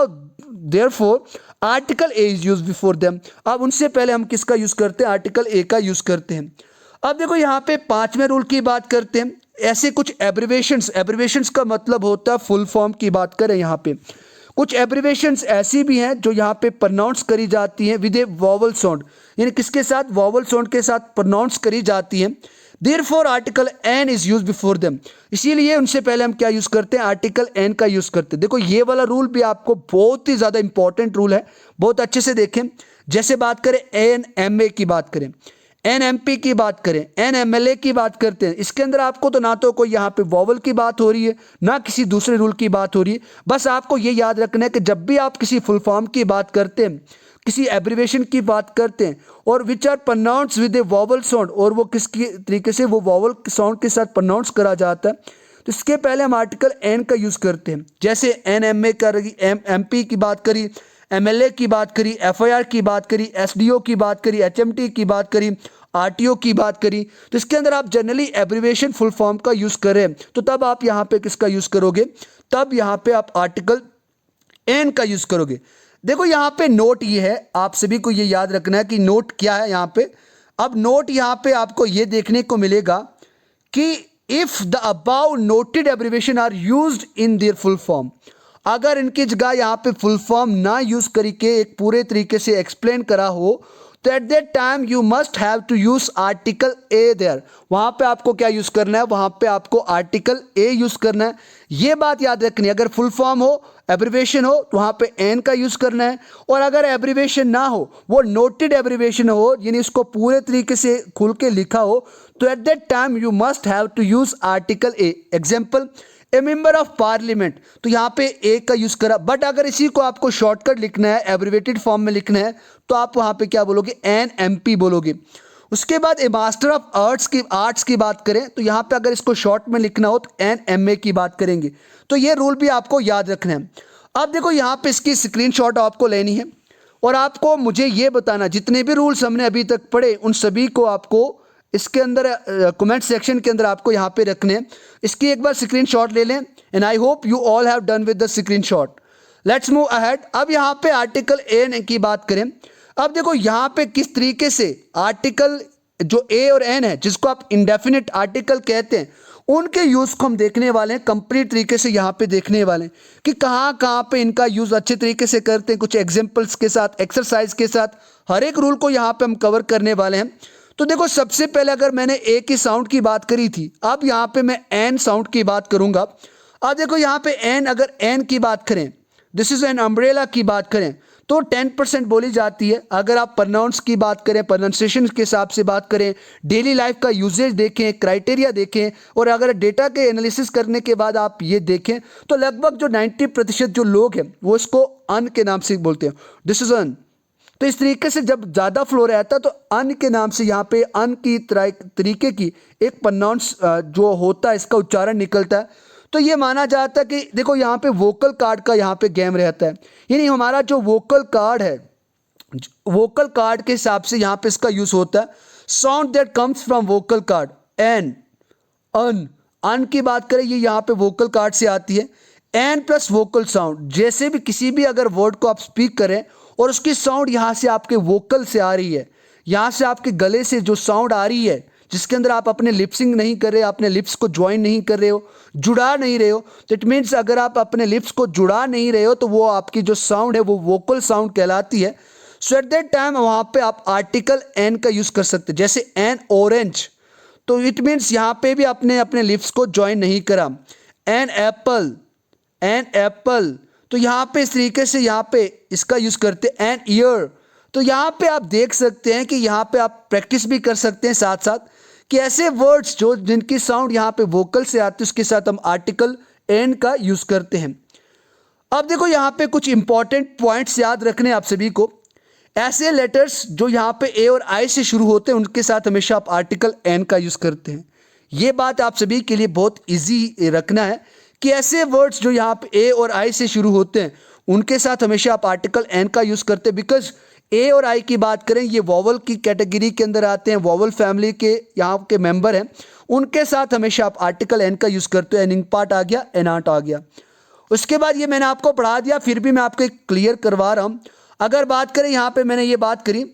S1: therefore article a is used before them। अब उनसे पहले हम किसका use करते हैं, article ए का use करते हैं। अब देखो यहाँ पे पांचवें रूल की बात करते हैं। ऐसे कुछ एब्रिवेशंस, एब्रिवेशंस का मतलब होता है फुल फॉर्म की बात करें, यहाँ पे कुछ एब्रिवेशंस ऐसी भी हैं जो यहाँ पे प्रोनाउंस करी जाती हैं विद ए वॉवल साउंड, यानी किसके साथ, वॉवल साउंड के साथ प्रोनाउंस करी जाती हैं। Therefore article an is use before them, इसीलिए उनसे पहले हम क्या यूज करते हैं, आर्टिकल एन का यूज करते हैं। देखो ये वाला रूल भी आपको बहुत ही ज्यादा इंपॉर्टेंट रूल है, बहुत अच्छे से देखें। जैसे बात करें एन एम ए की बात करें, एन एम पी की बात करें, एन एम एल ए की बात करते हैं, इसके अंदर आपको तो ना तो कोई यहाँ पे वॉवल की बात हो रही है ना किसी दूसरे रूल की बात हो रही है। बस आपको ये याद रखना है कि जब भी आप किसी फुल फॉर्म की बात करते हैं, किसी एब्रिवेशन की बात करते हैं और which are pronounced with a vowel sound, और वो किस तरीके से वो वॉवल साउंड के साथ प्रोनाउंस करा जाता है, तो इसके पहले हम आर्टिकल एन का यूज करते हैं। जैसे एन एम ए करी, एम पी की बात करी, एम एल ए की बात करी, एफ आई आर की बात करी, एस डी ओ की बात करी, एच एम टी की बात करी, आर टी ओ की बात करी, तो इसके अंदर आप जनरली एब्रिवेशन फुल फॉर्म का यूज करें तो तब आप यहाँ पे किसका यूज करोगे, तब यहाँ पे आप आर्टिकल एन का यूज करोगे। देखो यहाँ पे नोट ये है, आप सभी को ये याद रखना है कि नोट क्या है यहाँ पे। अब नोट यहाँ पे आपको ये देखने को मिलेगा कि if the above noted abbreviation are used in their full form, अगर इनकी जगह यहाँ पे फुल फॉर्म ना यूज करके एक पूरे तरीके से एक्सप्लेन करा हो, तो at that time you must have to use article a there. वहां पे आपको क्या यूज करना है, वहां पे आपको आर्टिकल ए यूज करना है। ये बात याद रखनी है, अगर फुल फॉर्म हो, एब्रिवेशन हो, तो वहां पे एन का यूज करना है, और अगर एब्रिवेशन ना हो, वो नोटेड एब्रिवेशन हो, यानी इसको पूरे तरीके से खुल के लिखा हो, तो at that time you must have to use article a. Example, a member of parliament, तो यहाँ पे ए का यूज करा। बट अगर इसी को आपको शॉर्टकट लिखना है, एब्रिवेटेड फॉर्म में लिखना है, तो आप वहाँ पे क्या बोलोगे, एन एम पी बोलोगे। उसके बाद ए मास्टर ऑफ आर्ट्स की बात करें, तो यहाँ पे अगर इसको शॉर्ट में लिखना हो तो एन एम ए की बात करेंगे। तो ये रूल भी आपको याद रखना है। अब देखो यहाँ पे इसकी स्क्रीनशॉट आपको लेनी है और आपको मुझे ये बताना, जितने भी रूल्स हमने अभी तक पढ़े उन सभी को आपको इसके अंदर कमेंट सेक्शन के अंदर आपको यहाँ पे रखने हैं। इसकी एक बार स्क्रीनशॉट ले लें and I hope you all have done with the screenshot. Let's move ahead. अब यहाँ पे आर्टिकल एन की बात करें। अब देखो यहाँ पे किस तरीके से आर्टिकल जो ए और एन है, जिसको आप इंडेफिनिट आर्टिकल कहते हैं, उनके यूज को हम देखने वाले हैं, कंप्लीट तरीके से यहाँ पे देखने वाले हैं कि कहाँ कहाँ पे इनका यूज अच्छे तरीके से करते हैं, कुछ एग्जांपल्स के साथ, एक्सरसाइज के साथ, हर एक रूल को यहाँ पे हम कवर करने वाले हैं। तो देखो सबसे पहले अगर मैंने ए की साउंड की बात करी थी, अब यहाँ पे मैं एन साउंड की बात करूंगा। अब देखो यहाँ पे एन, अगर एन की बात करें, दिस इज एन अम्ब्रेला की बात करें तो 10% बोली जाती है। अगर आप प्रोनाउंस की बात करें, प्रोनाउंसिएशन के हिसाब से बात करें, डेली लाइफ का यूजेज देखें, क्राइटेरिया देखें, और अगर डेटा के एनालिसिस करने के बाद आप ये देखें तो लगभग जो 90% जो लोग हैं वो इसको अन के नाम से बोलते हैं, दिस इज अन। तो इस तरीके से जब ज़्यादा फ्लो रहता है तो अन के नाम से यहाँ पे अन की तरीके की एक प्रोनाउंस जो होता है इसका उच्चारण निकलता है। तो ये माना जाता है कि देखो यहाँ पे वोकल कार्ड का यहाँ पे गेम रहता है, यानी हमारा जो वोकल कार्ड है, वोकल कार्ड के हिसाब से यहाँ पे इसका यूज होता है। Sound that comes from vocal cord, an, an, an की बात करें ये यहाँ पे वोकल कार्ड से आती है। एन प्लस वोकल साउंड, जैसे भी किसी भी अगर वर्ड को आप स्पीक करें और उसकी साउंड यहाँ से आपके वोकल से आ रही है, यहाँ से आपके गले से जो साउंड आ रही है जिसके अंदर आप अपने लिप्सिंग नहीं कर रहे, अपने लिप्स को ज्वाइन नहीं कर रहे हो, जुड़ा नहीं रहे हो, तो इट मीन्स अगर आप अपने लिप्स को जुड़ा नहीं रहे हो तो वो आपकी जो साउंड है वो वोकल साउंड कहलाती है। सो एट दैट टाइम वहाँ पे आप आर्टिकल एन का यूज़ कर सकते हैं, जैसे एन ऑरेंज, तो इट मीन्स यहाँ पे भी अपने अपने लिप्स को ज्वाइन नहीं करा। एन एप्पल, एन एप्पल, तो यहाँ पे इस तरीके से यहाँ पे इसका यूज़ करते हैं। एन ईयर, तो यहाँ पे आप देख सकते हैं कि यहाँ पे आप प्रैक्टिस भी कर सकते हैं साथ साथ कि ऐसे वर्ड्स जो जिनकी साउंड यहाँ पे वोकल से आती है उसके साथ हम आर्टिकल एन का यूज़ करते हैं। अब देखो यहाँ पे कुछ इंपॉर्टेंट पॉइंट्स याद रखने आप सभी को। ऐसे लेटर्स जो यहाँ पे ए और आई से शुरू होते हैं उनके साथ हमेशा आप आर्टिकल एन का यूज़ करते हैं। ये बात आप सभी के लिए बहुत ईजी रखना है कि ऐसे वर्ड्स जो यहाँ पे ए और आई से शुरू होते हैं उनके साथ हमेशा आप आर्टिकल एन का यूज़ करते हैं। बिकॉज ए और आई की बात करें ये वॉवल की कैटेगरी के अंदर आते हैं, वॉवल फैमिली के यहाँ के मेंबर हैं, उनके साथ हमेशा आप आर्टिकल एन का यूज़ करते हो। एनिंग पार्ट आ गया, एनाट आ गया। उसके बाद ये मैंने आपको पढ़ा दिया, फिर भी मैं आपको क्लियर करवा रहा हूँ। अगर बात करें यहाँ पे मैंने ये बात करी,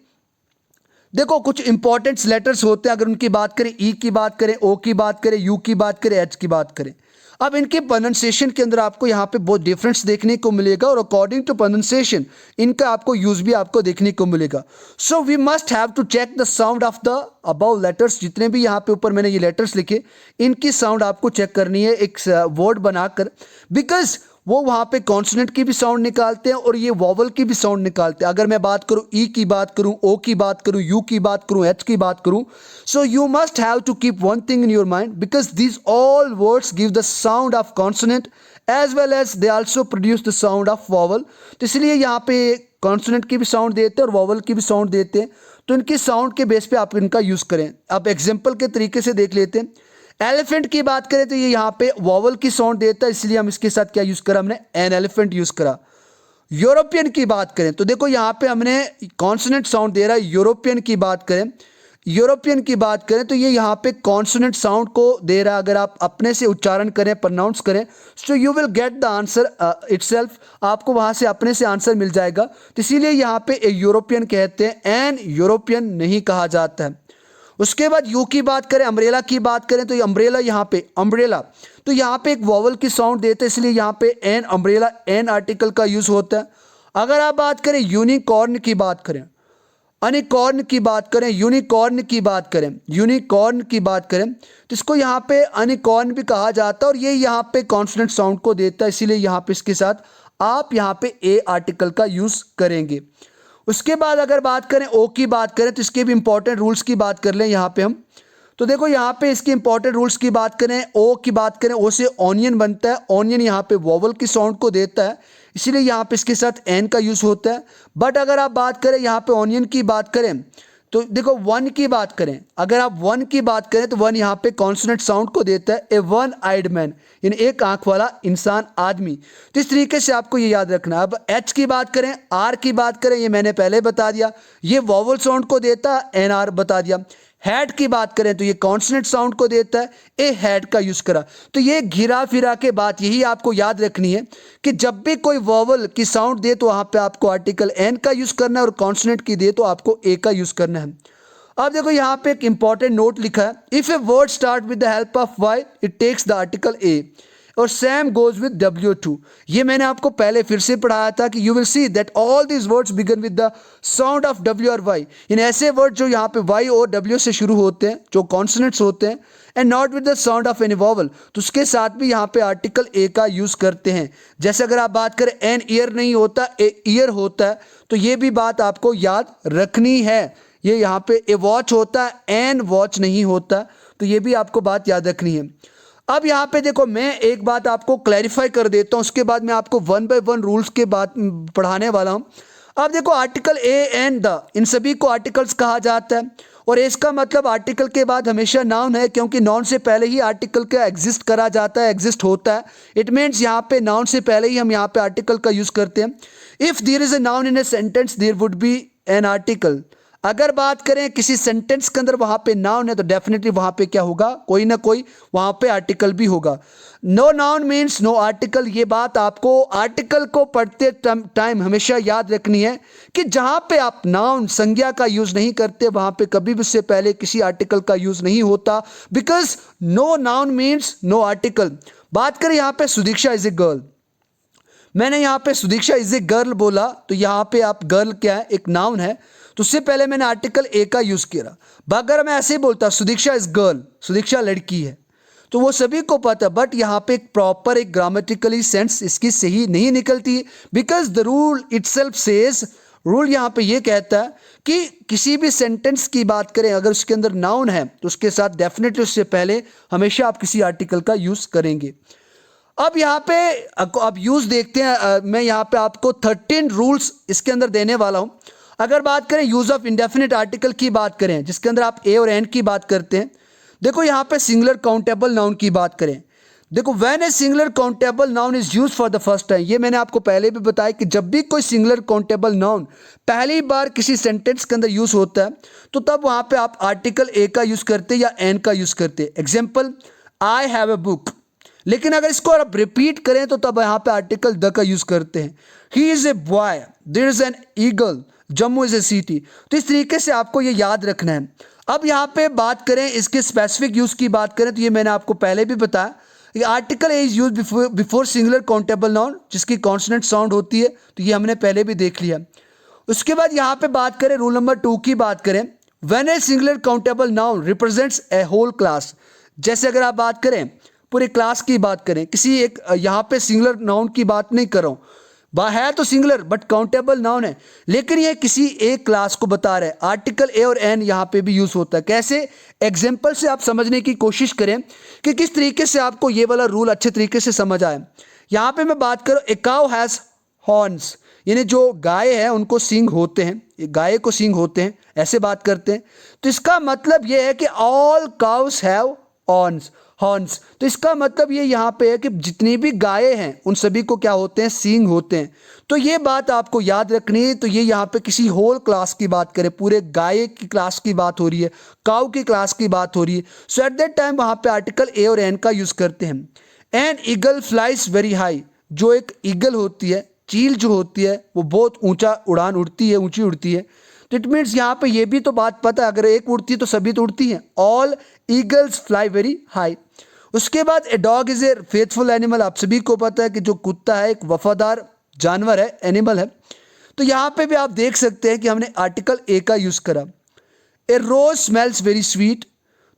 S1: देखो कुछ इंपॉर्टेंट लेटर्स होते हैं, अगर उनकी बात करें, ई की बात करें, ओ की बात करें, यू की बात करें, एच की बात करें। अब इनके प्रोनाउंसिएशन के अंदर आपको यहाँ पे बहुत डिफरेंस देखने को मिलेगा और अकॉर्डिंग टू प्रोनाउंसिएशन इनका आपको यूज भी आपको देखने को मिलेगा। So we must have to check the sound of the above letters, जितने भी यहाँ पे ऊपर मैंने ये लेटर्स लिखे इनकी साउंड आपको चेक करनी है एक वर्ड बनाकर, बिकॉज वो वहाँ पे कॉन्सोनेंट की भी साउंड निकालते हैं और ये वॉवल की भी साउंड निकालते हैं। अगर मैं बात करूँ ई की बात करूँ, ओ की बात करूँ, यू की बात करूँ, एच की बात करूँ, so you must have to keep one thing in your mind, because these all words give the sound of consonant as well as they also produce the sound of vowel. तो इसलिए यहाँ पे consonant की भी sound देते हैं और vowel की भी साउंड देते हैं, तो इनकी साउंड के बेस पे आप इनका यूज़ करें। अब एग्जाम्पल के तरीके से देख लेते हैं। एलिफेंट की बात करें तो ये यहाँ पे वॉवल की साउंड देता है, इसलिए हम इसके साथ क्या यूज़ करा, हमने एन एलिफेंट यूज़ करा। यूरोपियन की बात करें तो देखो यहाँ पे हमने कॉन्सोनेंट साउंड दे रहा है। यूरोपियन की बात करें, यूरोपियन की बात करें तो ये यहाँ पे कॉन्सोनेंट साउंड को दे रहा है। अगर आप अपने से उच्चारण करें, प्रोनाउंस करें, so you will get the answer itself, आपको वहाँ से अपने से आंसर मिल जाएगा। तो इसीलिए यहाँ पे यूरोपियन कहते हैं, एन यूरोपियन नहीं कहा जाता है। उसके बाद यू की बात करें, अम्ब्रेला की बात करें तो ये अम्ब्रेला, यहाँ पे अम्ब्रेला, तो यहाँ पे एक वॉवल की साउंड देते हैं, इसलिए यहाँ पे एन अम्ब्रेला, एन आर्टिकल का यूज़ होता है। अगर आप बात करें यूनिकॉर्न की बात करें, अनिकॉर्न की बात करें, यूनिकॉर्न की बात करें, यूनिकॉर्न की बात करें तो इसको यहाँ पे अनिकॉर्न भी कहा जाता है और ये यहाँ पे कॉन्सोनेंट साउंड को देता है, इसीलिए यहाँ पे इसके साथ आप यहाँ पे ए आर्टिकल का यूज़ करेंगे। उसके बाद अगर बात करें ओ की बात करें तो इसके भी इंपॉर्टेंट रूल्स की बात कर लें यहाँ पे हम। तो देखो यहाँ पे इसके इंपॉर्टेंट रूल्स की बात करें, ओ की बात करें, ओ से ऑनियन बनता है, ऑनियन यहाँ पे वॉवल की साउंड को देता है, इसीलिए यहाँ पे इसके साथ एन का यूज़ होता है। बट अगर आप बात करें यहाँ पे ऑनियन की बात करें तो देखो वन की बात करें, अगर आप वन की बात करें तो वन यहाँ पे कॉन्सोनेंट साउंड को देता है, ए वन आइड मैन, यानी एक आंख वाला इंसान, आदमी। तो इस तरीके से आपको ये याद रखना। अब एच की बात करें, आर की बात करें, ये मैंने पहले बता दिया, ये वॉवल साउंड को देता है, एन आर बता दिया। हेड की बात करें तो ये कॉन्सोनेंट साउंड को देता है, ए हेड का यूज़ करा। तो ये घिरा फिरा के बात यही आपको याद रखनी है कि जब भी कोई वॉवल की साउंड दे तो वहाँ पे आपको आर्टिकल एन का यूज़ करना है और कॉन्सोनेंट की दे तो आपको ए का यूज़ करना है। अब देखो यहाँ पे एक इंपॉर्टेंट नोट लिखा है, if a word start with the help of Y it takes the article ए। और सेम गोज विद W2। ये मैंने आपको पहले फिर से पढ़ाया था कि you will see that all these words begin with the sound of W और Y। इन ऐसे वर्ड जो यहाँ पे Y और W से शुरू होते हैं, जो कॉन्सोनेंट्स होते हैं, and not with the sound of any vowel, तो उसके साथ भी यहाँ पे आर्टिकल ए का यूज करते हैं। जैसे अगर आप बात करें एन ईयर नहीं होता, ए ईयर होता है, तो ये भी बात आपको याद रखनी है। ये यहाँ पे ए वॉच होता है, एन वॉच नहीं होता, तो ये भी आपको बात याद रखनी है। अब यहाँ पे देखो, मैं एक बात आपको क्लैरिफाई कर देता हूँ, उसके बाद मैं आपको वन बाय वन रूल्स के बाद पढ़ाने वाला हूँ। अब देखो, आर्टिकल ए एंड द, इन सभी को आर्टिकल्स कहा जाता है, और इसका मतलब आर्टिकल के बाद हमेशा नाउन है, क्योंकि नाउन से पहले ही आर्टिकल का एग्जिस्ट करा जाता है, एग्जिस्ट होता है। इट मीन्स यहाँ पे नाउन से पहले ही हम यहाँ पे आर्टिकल का यूज करते हैं। If there is a noun in a sentence there would be an article. अगर बात करें किसी सेंटेंस के अंदर वहां पे नाउन है, तो डेफिनेटली वहां पे क्या होगा, कोई ना कोई वहां पे आर्टिकल भी होगा। No noun means no article. ये बात आपको आर्टिकल को पढ़ते टाइम हमेशा याद रखनी है कि जहां पे आप नाउन संज्ञा का यूज नहीं करते, वहां पे कभी भी उससे पहले किसी आर्टिकल का यूज नहीं होता, because no noun means no article. बात करें यहाँ पे सुदीक्षा इज ए गर्ल, मैंने यहाँ पे सुदीक्षा इज ए गर्ल बोला, तो यहाँ पे आप गर्ल क्या है, एक नाउन है, तो उससे पहले मैंने आर्टिकल ए का यूज किया। अगर मैं ऐसे ही बोलता सुदीक्षा इज गर्ल, सुदीक्षा लड़की है, तो वो सभी को पता, बट यहाँ पे एक प्रॉपर एक ग्रामेटिकली सेंस इसकी सही नहीं निकलती, because the rule itself says, rule यहाँ पे ये कहता है कि किसी भी सेंटेंस की बात करें, अगर उसके अंदर नाउन है तो उसके साथ डेफिनेटली उससे पहले हमेशा आप किसी आर्टिकल का यूज करेंगे। अब यहाँ पे अब यूज देखते हैं, मैं यहाँ पे आपको 13 रूल्स इसके अंदर देने वाला हूँ। अगर बात करें यूज ऑफ इंडेफिनिट आर्टिकल की बात करें, जिसके अंदर आप ए और एन की बात करते हैं, देखो यहाँ पे सिंगुलर काउंटेबल नाउन की बात करें, देखो when a singular countable noun is used for the first time, ये मैंने आपको पहले भी बताया कि जब भी कोई सिंगुलर काउंटेबल नाउन पहली बार किसी सेंटेंस के अंदर यूज होता है, तो तब वहां पे आप आर्टिकल ए का यूज करते या एन का यूज करते। Example, I have a book, लेकिन अगर इसको आप रिपीट करें तो तब यहाँ पे आर्टिकल द का यूज करते हैं। He is a boy, there is an eagle, Jammu is a city. तो इस तरीके से आपको ये याद रखना है। अब यहाँ पे बात करें इसके स्पेसिफिक यूज की बात करें, तो ये मैंने आपको पहले भी बताया, article a is use before singular countable noun, जिसकी कॉन्सोनेंट साउंड होती है, तो ये हमने पहले भी देख लिया। उसके बाद यहाँ पे बात करें रूल नंबर 2 की बात करें, when a singular countable noun represents a whole class, जैसे अगर आप बात करें पूरे क्लास की बात करें, किसी एक यहाँ पे सिंगुलर नाउन की बात नहीं कर रहा हूँ, है तो सिंगुलर बट काउंटेबल नाउन है, लेकिन ये किसी एक क्लास को बता रहे हैं, आर्टिकल ए और एन यहाँ पे भी यूज होता है। कैसे, एग्जाम्पल से आप समझने की कोशिश करें कि किस तरीके से आपको ये वाला रूल अच्छे तरीके से समझ आए। यहाँ पे मैं बात करूँ, ए काउ हैज हॉर्न्स, यानी जो गाय है उनको सींग होते हैं, गाय को सींग होते हैं, ऐसे बात करते हैं, तो इसका मतलब ये है कि all cows have horns, horns, तो इसका मतलब ये यहाँ पे है कि जितनी भी गायें हैं उन सभी को क्या होते हैं, सींग होते हैं। तो ये बात आपको याद रखनी है। तो ये यहाँ पे किसी होल क्लास की बात करें, पूरे गाय की क्लास की बात हो रही है, काउ की क्लास की बात हो रही है, सो एट दैट टाइम वहाँ पे आर्टिकल ए और एन का यूज करते हैं। An eagle flies very high, जो एक ईगल होती है, चील जो होती है, वो बहुत ऊंचा उड़ान उड़ती है, ऊंची उड़ती है। तो इट मीन्स यहाँ पे ये भी तो बात पता है, अगर एक उड़ती है तो सभी तो उड़ती हैं, all eagles fly very high. उसके बाद a dog is a faithful animal, आप सभी को पता है कि जो कुत्ता है एक वफादार जानवर है, एनिमल है। तो यहाँ पे भी आप देख सकते हैं कि हमने आर्टिकल ए का यूज करा। ए रोज स्मेल्स वेरी स्वीट,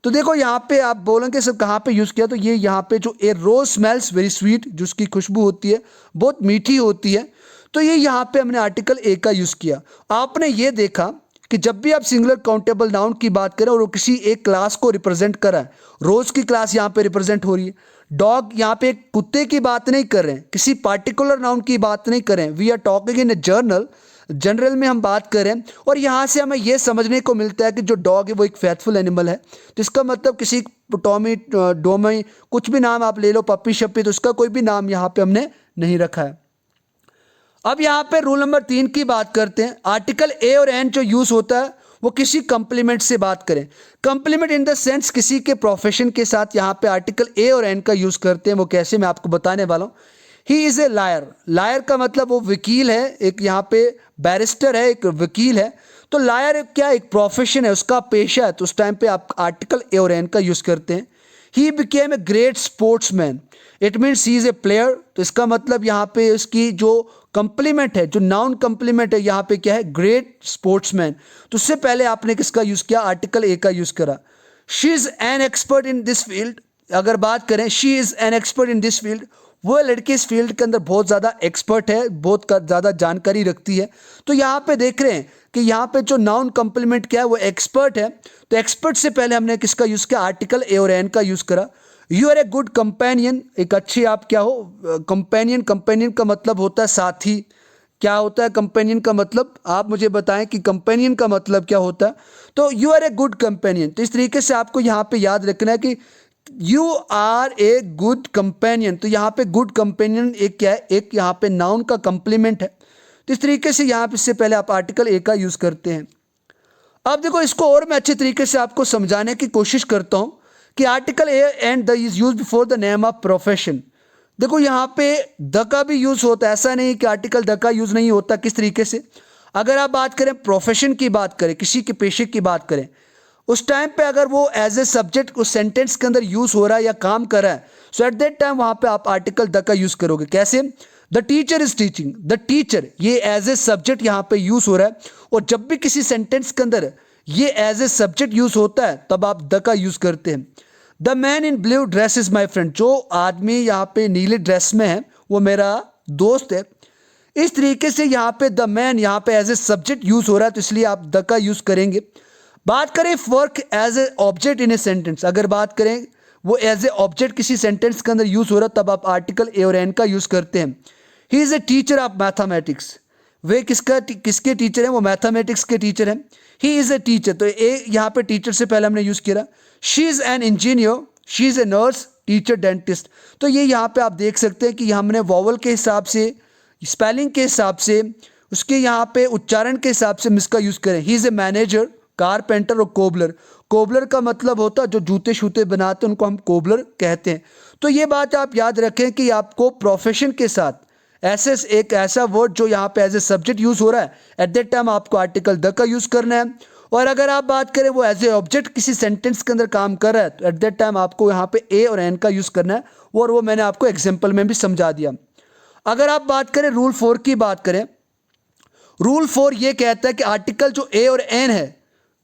S1: तो देखो यहाँ पे आप बोलेंगे सब कहाँ पे यूज किया, तो ये यहाँ पे जो ए रोज स्मेल्स वेरी स्वीट, जो उसकी खुशबू होती है बहुत मीठी होती है, तो ये यहाँ पे हमने आर्टिकल ए का यूज किया। आपने ये देखा कि जब भी आप सिंगुलर काउंटेबल नाउन की बात करें और वो किसी एक क्लास को रिप्रेजेंट करा है, रोज की क्लास यहाँ पे रिप्रेजेंट हो रही है, डॉग यहाँ पे एक कुत्ते की बात नहीं कर रहे हैं, किसी पार्टिकुलर नाउन की बात नहीं कर रहे हैं, we are talking in a general में हम बात करें। और यहाँ से हमें यह समझने को मिलता है कि जो डॉग है वो एक फेथफुल एनिमल है, तो इसका मतलब किसी टॉमी डोमी कुछ भी नाम आप ले लो, पप्पी शप्पी, तो उसका कोई भी नाम यहाँ पे हमने नहीं रखा है। अब यहाँ पे रूल नंबर 3 की बात करते हैं। आर्टिकल ए और एन जो यूज होता है वो किसी कंप्लीमेंट से बात करें, कंप्लीमेंट इन द सेंस किसी के प्रोफेशन के साथ यहाँ पे आर्टिकल ए और एन का यूज करते हैं। वो कैसे, मैं आपको बताने वाला हूँ। He is a liar, liar का मतलब वो वकील है, एक यहाँ पे बैरिस्टर है, एक वकील है। तो लायर क्या, एक प्रोफेशन है, उसका पेशा है, तो उस टाइम पे आप आर्टिकल ए और एन का यूज करते हैं। He became a great sportsman, it means he is A player. तो इसका मतलब यहाँ पे इसकी जो कंप्लीमेंट है, जो नाउन कंप्लीमेंट है यहाँ पे क्या है, ग्रेट स्पोर्ट्समैन। तो उससे पहले आपने किसका यूज किया, आर्टिकल ए का यूज करा। She is an expert in this field, अगर बात करें she is an expert in this field, वो लड़की इस फील्ड के अंदर बहुत ज़्यादा एक्सपर्ट है, बहुत ज़्यादा जानकारी रखती है। तो यहाँ पे देख रहे हैं कि यहाँ पे जो नाउन कंप्लीमेंट क्या है वो एक्सपर्ट है। तो एक्सपर्ट से पहले हमने किसका यूज़ किया, आर्टिकल ए और एन का यूज़ करा। You are a good companion, एक अच्छी आप क्या हो, कंपेनियन। कंपेनियन का मतलब होता है साथी। क्या होता है कंपेनियन का मतलब, आप मुझे बताएं कि कंपेनियन का मतलब क्या होता है। तो you are a good companion, तो इस तरीके से आपको यहाँ पे याद रखना है कि you are a good companion. तो यहाँ पे गुड कंपेनियन एक क्या है, एक यहाँ पे नाउन का कंप्लीमेंट है। तो इस तरीके से यहाँ पे इससे पहले आप आर्टिकल ए का यूज़ करते हैं। अब देखो इसको और मैं अच्छे तरीके से आपको समझाने की कोशिश करता हूँ कि article a and the is use before the name of profession. देखो यहाँ पे द का भी यूज़ होता है, ऐसा नहीं कि आर्टिकल द का यूज़ नहीं होता। किस तरीके से, अगर आप बात करें प्रोफेशन की बात करें, किसी के पेशे की बात करें, उस टाइम पे अगर वो एज ए सब्जेक्ट उस सेंटेंस के अंदर यूज़ हो रहा है या काम कर रहा है, सो एट दैट टाइम वहाँ पे आप आर्टिकल द का यूज़ करोगे। कैसे, the teacher is teaching, the teacher ये एज ए सब्जेक्ट यहाँ पे यूज़ हो रहा है। और जब भी किसी सेंटेंस के अंदर ये एज ए सब्जेक्ट यूज़ होता है तब आप द का यूज़ करते हैं। The man in blue dress is my friend, जो आदमी यहाँ पे नीले ड्रेस में है वो मेरा दोस्त है। इस तरीके से यहाँ पे द मैन यहाँ पे एज ए सब्जेक्ट यूज़ हो रहा है, तो इसलिए आप द का यूज़ करेंगे। बात करें work as a object in a sentence, अगर बात करें वो एज ए ऑब्जेक्ट किसी सेंटेंस के अंदर यूज़ हो रहा है तब आप आर्टिकल ए और एन का यूज़ करते हैं। He is a teacher of mathematics, वे किसके टीचर हैं, वो मैथमेटिक्स के टीचर हैं। ही इज़ ए टीचर, तो ए यहाँ पे टीचर से पहले हमने यूज़ किया। She is an engineer, she is a nurse, teacher, dentist. तो ये यहाँ पे आप देख सकते हैं कि हमने वॉवल के हिसाब से, स्पेलिंग के हिसाब से, उसके यहाँ पे उच्चारण के हिसाब से हम इसका यूज़ करें। ही इज़ ए मैनेजर, कारपेंटर और कोबलर। कोबलर का मतलब होता है जो जूते शूते बनाते हैं उनको हम कोबलर कहते हैं। तो ये बात आप याद रखें कि आपको प्रोफेशन के साथ ऐसे एक ऐसा वर्ड जो यहाँ पे एज ए सब्जेक्ट यूज़ हो रहा है, एट दैट टाइम आपको आर्टिकल द का यूज़ करना है। और अगर आप बात करें वो एज ए ऑब्जेक्ट किसी सेंटेंस के अंदर काम कर रहा है तो एट दैट टाइम आपको यहाँ पे ए और एन का यूज़ करना है। और वो मैंने आपको एग्जाम्पल में भी समझा दिया। अगर आप बात करें रूल 4 की बात करें, रूल 4 ये कहता है कि आर्टिकल जो ए और एन है,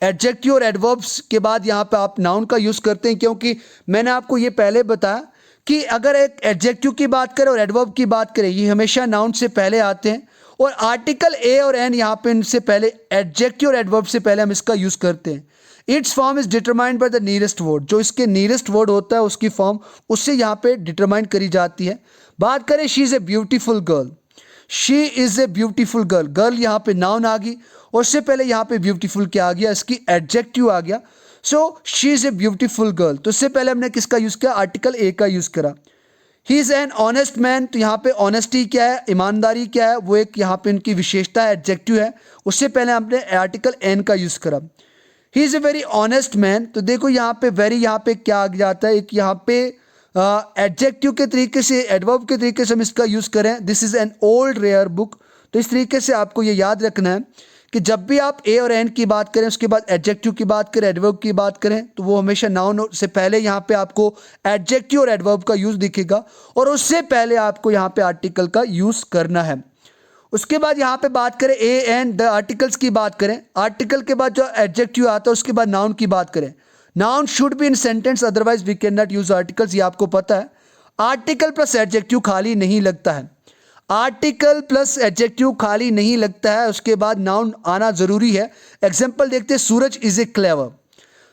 S1: एडजेक्टिव और एडवर्ब्स के बाद यहाँ पे आप नाउन का यूज़ करते हैं, क्योंकि मैंने आपको ये पहले बताया कि अगर एक एडजेक्टिव की बात करें और एडवर्ब की बात करें ये हमेशा नाउन से पहले आते हैं। और आर्टिकल ए और एन यहाँ पे इनसे पहले, एडजेक्टिव और एडवर्ब से पहले हम इसका यूज़ करते हैं। It's form is determined by the nearest word, जो इसके नियरेस्ट वर्ड होता है उसकी फॉर्म उससे यहाँ पे डिटरमाइन करी जाती है। बात करें she is a beautiful girl, she is a beautiful girl, girl यहाँ पे नाउन आ गई और उससे पहले यहाँ पे ब्यूटीफुल क्या आ गया, इसकी एडजेक्टिव आ गया। So she is a beautiful girl, तो इससे पहले हमने किसका यूज़ किया, आर्टिकल ए का यूज़ करा। He is an honest man, तो यहाँ पे ऑनेस्टी क्या है, ईमानदारी क्या है, वो एक यहाँ पे उनकी विशेषता है, एडजेक्टिव है। उससे पहले हमने आर्टिकल एन का यूज़ करा। ही is a very honest man, तो देखो यहाँ पे वेरी यहाँ पे क्या आ जाता है, एक यहाँ पे एडजेक्टिव के तरीके से, एडवर्ब के तरीके से हम इसका यूज़ करें। This is an old rare book, तो इस तरीके से आपको ये याद रखना है कि जब भी आप ए और एन की बात करें, उसके बाद एडजेक्टिव की बात करें, एडवर्ब की बात करें, तो वो हमेशा नाउन से पहले यहाँ पे आपको एडजेक्टिव और एडवर्ब का यूज़ दिखेगा और उससे पहले आपको यहाँ पे आर्टिकल का यूज़ करना है। उसके बाद यहाँ पे बात करें ए एंड द आर्टिकल्स की बात करें, आर्टिकल के बाद जो एडजेक्टिव आता है उसके बाद नाउन की बात करें। Noun should be in sentence otherwise we cannot use articles, ये आपको पता है। आर्टिकल प्लस एडजेक्टिव खाली नहीं लगता है, आर्टिकल प्लस एडजेक्टिव खाली नहीं लगता है, उसके बाद नाउन आना जरूरी है। एग्जाम्पल देखते हैं, Suraj is a clever,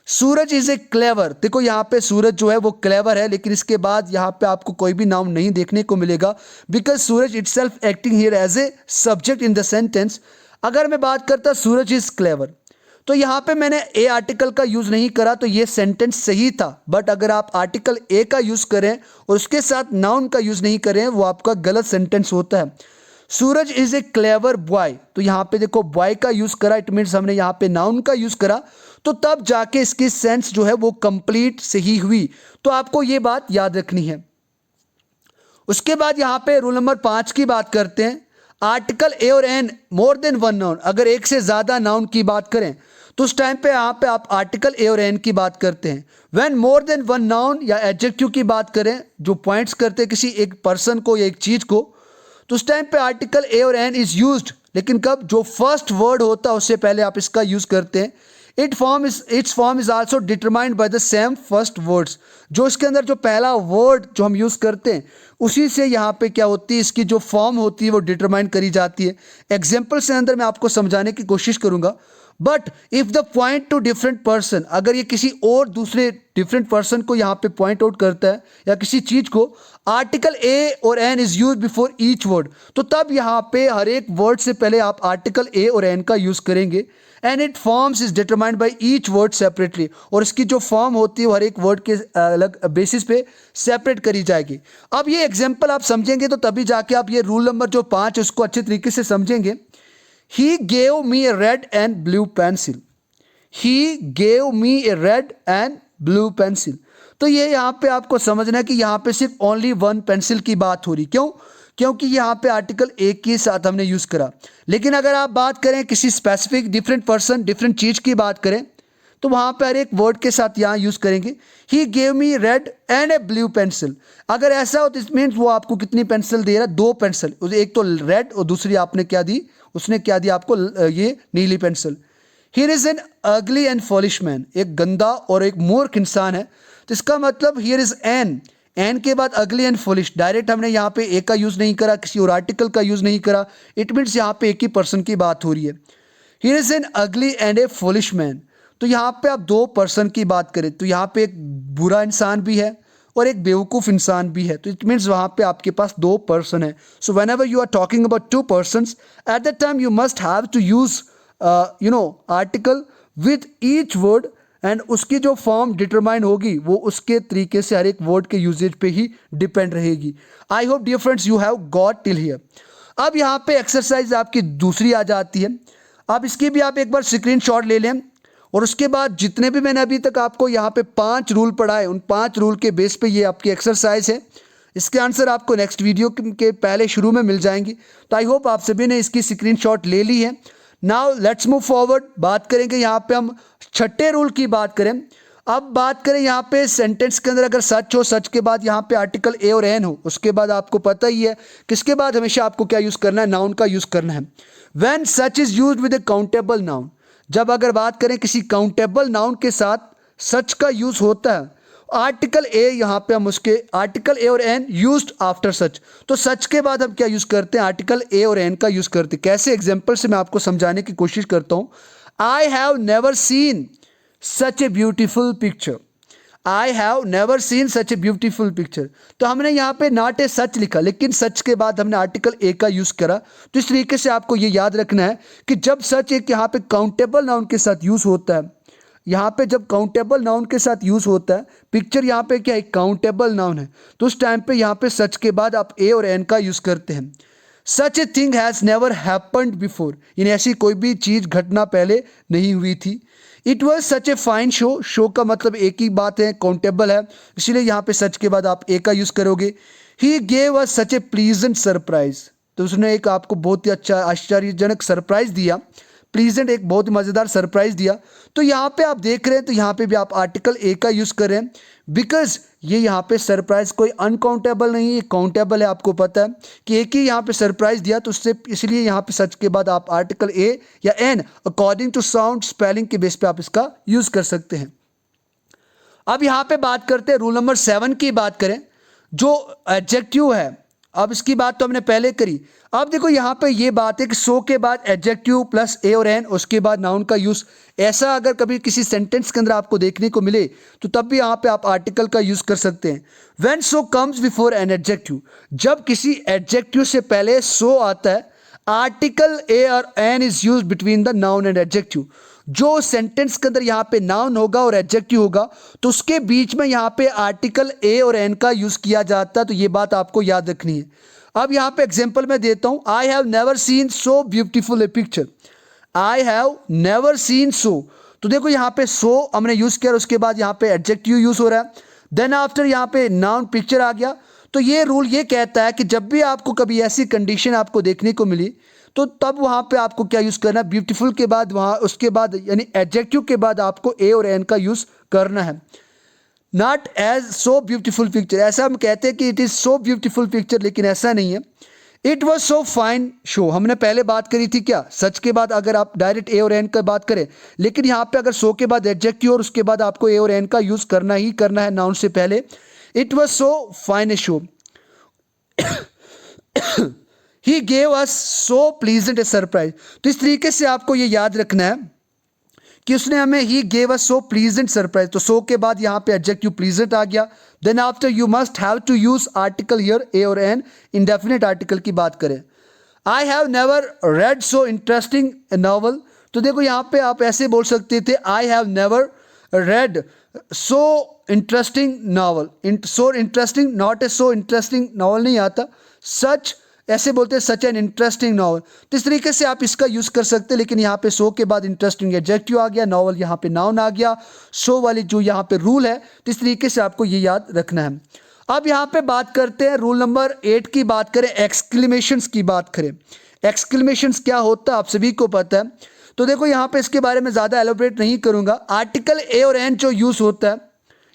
S1: Suraj is a clever. देखो यहाँ पे सूरज जो है वो क्लेवर है, लेकिन इसके बाद यहाँ पे आपको कोई भी नाउन नहीं देखने को मिलेगा, because Suraj itself acting here as a subject in the sentence. अगर मैं बात करता सूरज इज क्लेवर, तो यहाँ पे मैंने ए आर्टिकल का यूज़ नहीं करा तो ये सेंटेंस सही था। बट अगर आप आर्टिकल ए का यूज़ करें और उसके साथ नाउन का यूज़ नहीं करें, वो आपका गलत सेंटेंस होता है। सूरज इज़ ए क्लेवर बॉय, तो यहाँ पे देखो बॉय का यूज़ करा, इट मीन्स हमने यहाँ पे नाउन का यूज़ करा, तो तब जाके इसकी सेंस जो है वो कंप्लीट सही हुई। तो आपको ये बात याद रखनी है। उसके बाद यहाँ पे रूल नंबर 5 की बात करते हैं। आर्टिकल ए और N more than one noun, अगर एक से ज़्यादा नाउन की बात करें तो उस टाइम पे यहाँ पे आप आर्टिकल ए और एन की बात करते हैं। When more than one noun या एडजेक्टिव की बात करें जो पॉइंट्स करते हैं किसी एक पर्सन को या एक चीज को, तो उस टाइम पे आर्टिकल ए और एन इज यूज्ड। लेकिन कब? जो फर्स्ट वर्ड होता है उससे पहले आप इसका यूज करते हैं। It's form is also determined by the same first words. जो इसके अंदर जो पहला वर्ड जो हम यूज करते हैं उसी से यहाँ पे क्या होती है, इसकी जो फॉर्म होती है वो डिटरमाइन करी जाती है। एग्जाम्पल से अंदर मैं आपको समझाने की कोशिश करूंगा। But if the point two different person, अगर ये किसी और दूसरे डिफरेंट पर्सन को यहाँ पे पॉइंट आउट करता है या किसी चीज को, आर्टिकल ए और an is use before each word, तो तब यहाँ पे हर एक वर्ड से पहले आप आर्टिकल ए और एन का यूज करेंगे। And it forms is determined by each word separately, और इसकी जो फॉर्म होती है वो हर एक वर्ड के अलग बेसिस पे सेपरेट करी जाएगी। अब ये एग्जाम्पल आप समझेंगे तो तभी जाके आप ये रूल नंबर जो 5 है उसको अच्छे तरीके से समझेंगे। He gave me a red and blue pencil. He gave me a red and blue pencil. तो ये यहाँ पे आपको समझना है कि यहाँ पे सिर्फ ओनली वन पेंसिल की बात हो रही। क्यों? क्योंकि यहाँ पे आर्टिकल एक के साथ हमने यूज करा। लेकिन अगर आप बात करें किसी स्पेसिफिक डिफरेंट पर्सन डिफरेंट चीज की बात करें तो वहाँ पे हर एक वर्ड के साथ यहाँ यूज करेंगे। ही gave me red and A blue pencil. अगर ऐसा हो तो इट मीन्स वो आपको कितनी पेंसिल दे रहा है? 2 पेंसिल। एक तो रेड और दूसरी आपने क्या दी? उसने क्या दिया आपको? ये नीली pencil. Here is an ugly and foolish man. एक गंदा और एक मूर्ख इंसान है। तो इसका मतलब हियर इज एन के बाद अगली एंड फॉलिश। डायरेक्ट हमने यहाँ पे ए का यूज नहीं करा, किसी और आर्टिकल का यूज नहीं करा। इट मीन्स यहाँ पे एक ही पर्सन की बात हो रही है। Here is an ugly and a foolish man. तो यहाँ पे आप 2 पर्सन की बात करें तो यहाँ पे एक बुरा इंसान भी है और एक बेवकूफ़ इंसान भी है। तो इट मीन्स वहाँ पे आपके पास 2 पर्सन है। So whenever you are talking about 2 persons at that time you must have to use article with each word, and उसकी जो फॉर्म डिटरमाइन होगी वो उसके तरीके से हर एक वर्ड के यूजेज पे ही डिपेंड रहेगी। I hope dear friends you have got till here. अब यहाँ पे एक्सरसाइज आपकी दूसरी आ जाती है। अब इसकी भी आप एक बार स्क्रीनशॉट ले लें और उसके बाद जितने भी मैंने अभी तक आपको यहाँ पे 5 रूल पढ़ाए उन 5 रूल के बेस पे ये आपकी एक्सरसाइज है। इसके आंसर आपको नेक्स्ट वीडियो के पहले शुरू में मिल जाएंगी। तो आई होप आप सभी ने इसकी स्क्रीनशॉट ले ली है। Now let's move forward. बात करेंगे यहाँ पे हम 6ठे रूल की बात करें। अब बात करें यहाँ पे सेंटेंस के अंदर अगर सच हो, सच के बाद यहाँ पे आर्टिकल ए और एन हो, उसके बाद आपको पता ही है किसके बाद हमेशा आपको क्या यूज़ करना है? नाउन का यूज़ करना है। When such is used with A countable noun, जब अगर बात करें किसी काउंटेबल नाउन के साथ सच का यूज होता है, आर्टिकल ए यहाँ पे हम उसके आर्टिकल ए और एन यूज्ड आफ्टर सच, तो सच के बाद हम क्या यूज करते हैं? आर्टिकल ए और एन का यूज करते हैं। कैसे? एग्जांपल से मैं आपको समझाने की कोशिश करता हूँ। I have never scene such a beautiful picture. I have never scene such a beautiful picture. तो हमने यहाँ पे नॉट ए सच लिखा, लेकिन सच के बाद हमने आर्टिकल ए का यूज करा। तो इस तरीके से आपको ये याद रखना है कि जब सच एक यहाँ पे काउंटेबल नाउन के साथ यूज होता है, यहाँ पे जब काउंटेबल नाउन के साथ यूज होता है, पिक्चर यहाँ पे क्या है? काउंटेबल नाउन है। तो उस टाइम पे यहाँ पे सच के बाद आप ए और एन का यूज करते हैं। Such a thing has never happened before, यानी ऐसी कोई भी चीज़ घटना पहले नहीं हुई थी। It was such a fine show, show का मतलब एक ही बात है, काउंटेबल है, इसीलिए यहाँ पे सच के बाद आप ए का यूज़ करोगे। He gave us such A pleasant surprise, तो उसने एक आपको बहुत ही अच्छा आश्चर्यजनक सरप्राइज दिया। प्लीजेंट एक बहुत ही मज़ेदार सरप्राइज दिया। तो यहाँ पे आप देख रहे हैं, तो यहाँ पे भी आप आर्टिकल ए का यूज़ कर रहे हैं, बिकॉज ये यहाँ पे सरप्राइज कोई अनकाउंटेबल नहीं है, काउंटेबल है। आपको पता है कि एक ही यहाँ पे सरप्राइज दिया, तो उससे इसलिए यहाँ पे सच के बाद आप आर्टिकल ए या an according to sound spelling के बेस पे आप इसका यूज़ कर सकते हैं। अब यहाँ पे बात करते हैं रूल नंबर 7 की बात करें, जो एडजेक्टिव है। अब इसकी बात तो हमने पहले करी। अब देखो यहाँ पे ये बात है कि सो के बाद एडजेक्टिव प्लस ए और एन, उसके बाद नाउन का यूज़। ऐसा अगर कभी किसी सेंटेंस के अंदर आपको देखने को मिले तो तब भी यहाँ पे आप आर्टिकल का यूज़ कर सकते हैं। When so comes before an adjective, जब किसी एडजेक्टिव से पहले सो आता है, आर्टिकल ए और an is use between the noun and adjective. जो सेंटेंस के अंदर यहाँ पे नाउन होगा और एडजेक्टिव होगा, तो उसके बीच में यहाँ पे आर्टिकल ए और एन का यूज़ किया जाता है। तो ये बात आपको याद रखनी है। अब यहाँ पे एग्जांपल मैं देता हूँ। I have never seen so beautiful a picture. I have never seen so, तो देखो यहाँ पे सो हमने यूज़ किया, उसके बाद यहाँ पे एडजेक्टिव यूज़ हो रहा है। देन आफ्टर यहाँ पे नाउन पिक्चर आ गया, तो ये रूल ये कहता है कि जब भी आपको कभी ऐसी कंडीशन आपको देखने को मिली तो तब वहाँ पे आपको क्या यूज़ करना है, ब्यूटीफुल के बाद वहाँ उसके बाद यानी एडजेक्टिव के बाद आपको ए और एन का यूज़ करना है। Not as so beautiful picture, ऐसा हम कहते हैं कि it is so beautiful picture, लेकिन ऐसा नहीं है। It was so fine show, हमने पहले बात करी थी क्या, सच के बाद अगर आप डायरेक्ट ए और एन का बात करें, लेकिन यहाँ पे अगर सो के बाद एडजेक्टिव और उसके बाद आपको ए और एन का यूज़ करना ही करना है नाउन से पहले। It was so fine A show, he gave us so pleasant A surprise. तो इस तरीके से आपको ये याद रखना है कि उसने हमें he gave us so pleasant surprise, तो सो के बाद यहाँ पे एडजेक्टिव प्लीजेंट आ गया। Then after you must have to use article here, a और एन, इंडेफिनिट आर्टिकल की बात करें। I have never read so interesting a novel, तो देखो यहाँ पे आप ऐसे बोल सकते थे I have never read so interesting novel, so interesting, not a so interesting novel नहीं आता, सच ऐसे बोलते हैं सच एन इंटरेस्टिंग नॉवल। तो इस तरीके से आप इसका यूज़ कर सकते हैं, लेकिन यहाँ पे सो के बाद इंटरेस्टिंग एडजेक्टिव आ गया, नॉवल यहाँ पे नाउन आ गया, सो वाली जो यहाँ पे रूल है, तो इस तरीके से आपको ये याद रखना है। अब यहाँ पे बात करते हैं रूल नंबर 8 की बात करें, एक्सक्लेमेशंस की बात करें। एक्सक्लेमेशंस क्या होता है आप सभी को पता है, तो देखो यहाँ पे इसके बारे में ज़्यादा एलोबरेट नहीं करूँगा। आर्टिकल ए और एन जो यूज़ होता है,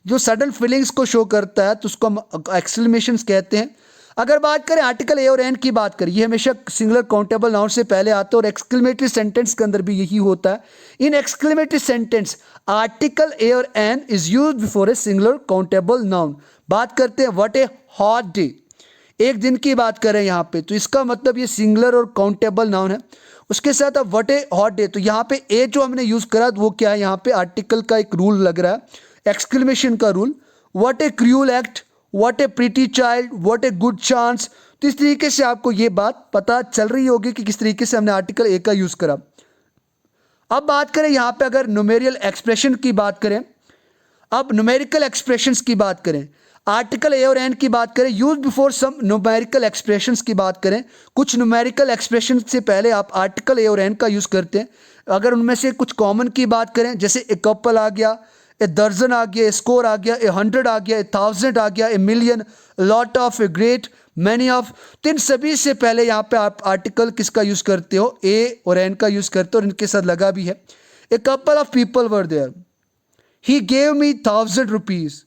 S1: जो सडन फीलिंग्स को शो करता है, तो उसको हम एक्सक्लेमेशंस कहते हैं। अगर बात करें आर्टिकल ए और एन की बात करें, ये हमेशा सिंगुलर काउंटेबल नाउन से पहले आता है और एक्सक्लेमेटरी सेंटेंस के अंदर भी यही होता है। इन एक्सक्लेमेटरी सेंटेंस आर्टिकल ए और an is use before a singular countable noun. बात करते हैं व्हाट ए हॉट डे, एक दिन की बात करें यहाँ पे, तो इसका मतलब ये सिंगुलर और काउंटेबल नाउन है। उसके साथ अब व्हाट ए हॉट डे, तो यहाँ पे ए जो हमने यूज़ करा वो क्या है, यहाँ पे आर्टिकल का एक रूल लग रहा है, एक्सक्लेमेशन का rule. What A cruel act, what A pretty child, what a good chance. तो इस तरीके से आपको ये बात पता चल रही होगी कि किस तरीके से हमने आर्टिकल ए का यूज़ करा। अब बात करें यहाँ पे अगर न्यूमेरिकल एक्सप्रेशन की बात करें, अब न्यूमेरिकल एक्सप्रेशंस की बात करें, आर्टिकल ए और एन की बात करें, use before some numerical expressions की बात करें, कुछ न्यूमेरिकल एक्सप्रेशन से पहले आप आर्टिकल ए और एन का यूज़ करते हैं। अगर उनमें से कुछ कॉमन की बात करें, जैसे ए कपल आ गया, ए दर्जन आ गया, ए स्कोर आ गया, ए 100 आ गया, ए 1000 आ गया, a million, lot of, A great, many of, तो इन सभी से पहले यहाँ पे आप आर्टिकल किसका यूज़ करते हो, ए और एन का यूज़ करते हो, और इनके साथ लगा भी है। A couple of people were there, he gave me 1000 rupees,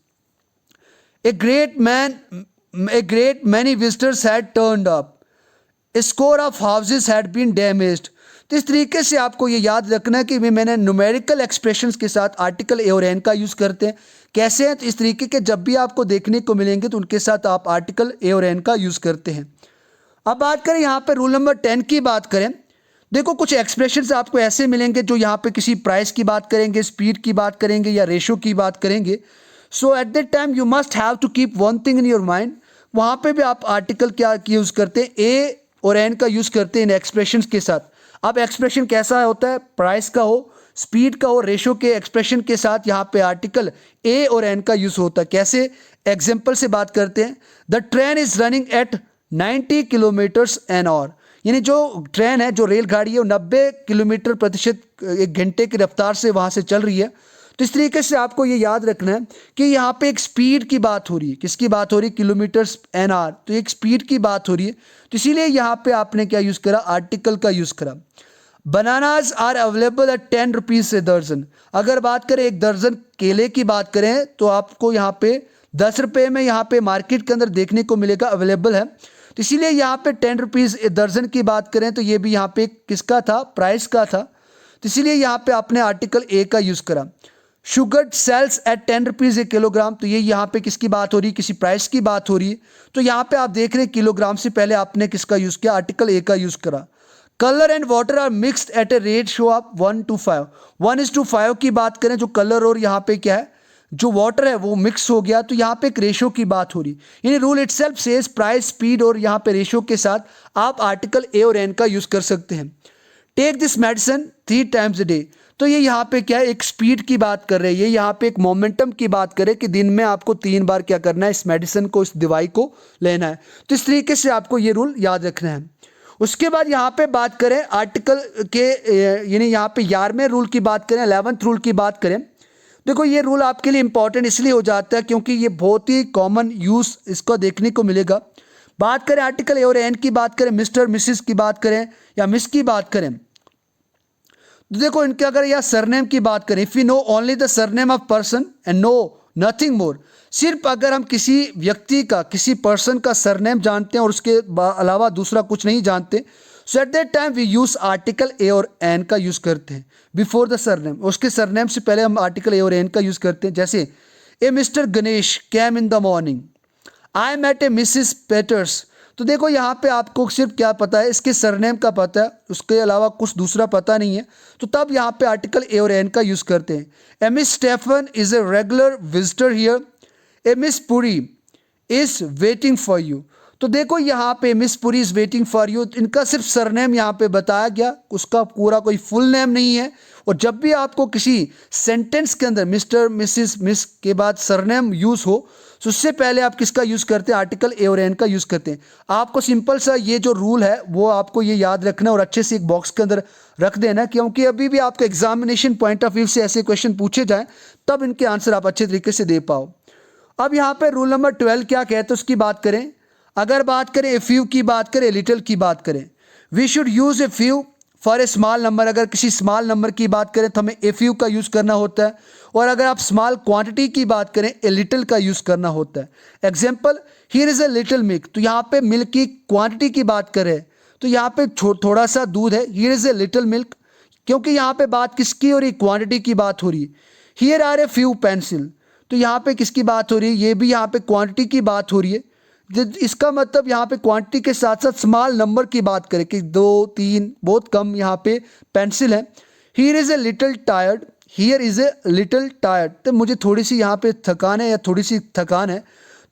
S1: a great many visitors had turned up, a score of houses had been damaged. तो इस तरीके से आपको ये याद रखना है कि मैंने न्यूमेरिकल एक्सप्रेशंस के साथ आर्टिकल ए और एन का यूज़ करते हैं। कैसे हैं, तो इस तरीके के जब भी आपको देखने को मिलेंगे तो उनके साथ आप आर्टिकल ए और एन का यूज़ करते हैं। अब बात करें यहाँ पे रूल नंबर 10 की बात करें, देखो कुछ एक्सप्रेशंस आपको ऐसे मिलेंगे जो यहाँ पे किसी प्राइस की बात करेंगे, स्पीड की बात करेंगे या रेशो की बात करेंगे। So at that time you must have to keep one thing in your mind, वहाँ पे भी आप आर्टिकल क्या यूज़ करते हैं, ए और एन का यूज़ करते हैं इन एक्सप्रेशंस के साथ। अब एक्सप्रेशन कैसा होता है, प्राइस का हो, स्पीड का हो, रेशो के एक्सप्रेशन के साथ यहाँ पे आर्टिकल ए और एन का यूज़ होता है। कैसे, एग्जाम्पल से बात करते हैं, the train is running at 90 kilometres an hour, यानी जो ट्रेन है, जो रेलगाड़ी है, वो 90 किलोमीटर प्रतिशत एक घंटे की रफ्तार से वहाँ से चल रही है। तो इस तरीके से आपको ये याद रखना है कि यहाँ पे एक स्पीड की बात हो रही है, किसकी बात हो रही है, किलोमीटर्स एन आवर, तो एक स्पीड की बात हो रही है, तो इसीलिए यहाँ पे आपने क्या यूज़ करा, आर्टिकल का यूज़ करा। Bananas are available at 10 rupees से दर्जन, अगर बात करें एक दर्जन केले की बात करें तो आपको यहाँ पे 10 रुपये में यहाँ पे मार्केट के अंदर देखने को मिलेगा, अवेलेबल है। तो इसीलिए यहाँ पे 10 रुपीज़ दर्जन की बात करें तो ये भी यहाँ पे किसका था, प्राइस का था, तो इसीलिए यहाँ पे आपने आर्टिकल ए का यूज़ करा। शुगर सेल्स एट 10 रुपीज़ ए किलोग्राम, तो ये यहाँ पे किसकी बात हो रही है, किसी प्राइस की बात हो रही है। तो यहाँ पे आप देख रहे हैं किलोग्राम से पहले आपने किसका यूज़ किया, आर्टिकल ए का यूज़ करा। Colour and water are mixed at a ratio of 1:5, 1:5 की बात करें, जो कलर और यहाँ पे क्या है, जो वाटर है वो मिक्स हो गया, तो यहाँ पे एक रेशो की बात हो रही है। यानी rule itself says price, speed और यहाँ पे रेशो के साथ आप आर्टिकल ए और एन का यूज़ कर सकते हैं। Take this medicine 3 times a day, तो ये यहाँ पे क्या है, एक स्पीड की बात कर रहे हैं, ये यहाँ पे एक मोमेंटम की बात करें कि दिन में आपको 3 बार क्या करना है, इस मेडिसिन को, इस दवाई को लेना है। तो इस तरीके से आपको ये रूल याद रखना है। उसके बाद यहाँ पे बात करें आर्टिकल के यानी यहाँ पे 11वें रूल की बात करें, 11th रूल की बात करें, देखो ये रूल आपके लिए इंपॉर्टेंट इसलिए हो जाता है क्योंकि ये बहुत ही कॉमन यूज़ इसको देखने को मिलेगा। बात करें आर्टिकल ए और एन की, बात करें मिस्टर मिसिस की बात करें या मिस की बात करें, तो देखो इनके अगर या सरनेम की बात करें, if you know only the surname of person and know nothing more, सिर्फ अगर हम किसी व्यक्ति का, किसी पर्सन का सरनेम जानते हैं और उसके अलावा दूसरा कुछ नहीं जानते, so at that time we use article ए और एन का यूज़ करते हैं बिफोर द सरनेम। उसके सरनेम से पहले हम आर्टिकल ए और एन का यूज़ करते हैं। जैसे a Mr Ganesh came in the morning, I met a Mrs Peters. तो देखो यहाँ पे आपको सिर्फ क्या पता है, इसके सरनेम का पता है, उसके अलावा कुछ दूसरा पता नहीं है, तो तब यहाँ पे आर्टिकल ए और एन का यूज़ करते हैं। A Miss Stephen is a regular visitor here, a Miss Puri is waiting for you. तो देखो यहाँ पे Miss Puri is waiting for you, इनका सिर्फ सरनेम यहाँ पे बताया गया, उसका पूरा कोई फुल नेम नहीं है। और जब भी आपको किसी सेंटेंस के अंदर मिस्टर मिसिस मिस के बाद सरनेम यूज़ हो, तो उससे पहले आप किसका यूज़ करते हैं, आर्टिकल ए और एन का यूज़ करते हैं। आपको सिंपल सा ये जो रूल है वो आपको ये याद रखना और अच्छे से एक बॉक्स के अंदर रख देना, क्योंकि अभी भी आपको एग्जामिनेशन पॉइंट ऑफ व्यू से ऐसे क्वेश्चन पूछे जाएँ तब इनके आंसर आप अच्छे तरीके से दे पाओ। अब यहाँ पे रूल नंबर 12 क्या कहते हैं उसकी बात करें। अगर बात करें ए फ्यू की, बात करें लिटिल की, बात करें, we should use a few for a small number. अगर किसी स्मॉल नंबर की बात करें तो हमें ए फ्यू का यूज़ करना होता है, और अगर आप स्मॉल क्वांटिटी की बात करें ए लिटिल का यूज़ करना होता है। Example, here is a little milk, तो यहाँ पे मिल्क की क्वांटिटी की बात करें तो यहाँ पे थोड़ा सा दूध है, here is a little milk, क्योंकि यहाँ पे बात किसकी हो रही, क्वांटिटी की बात हो रही है। Here are a few pencil, तो यहाँ पे किसकी बात हो रही है, ये भी यहाँ पे क्वांटिटी की बात हो रही है। इसका मतलब यहाँ पे क्वांटिटी के साथ साथ स्मॉल नंबर की बात करें कि 2 3 बहुत कम यहाँ पे पेंसिल है। Here is a little tired, here is a little tired, तो मुझे थोड़ी सी यहाँ पे थकान है या थोड़ी सी थकान है,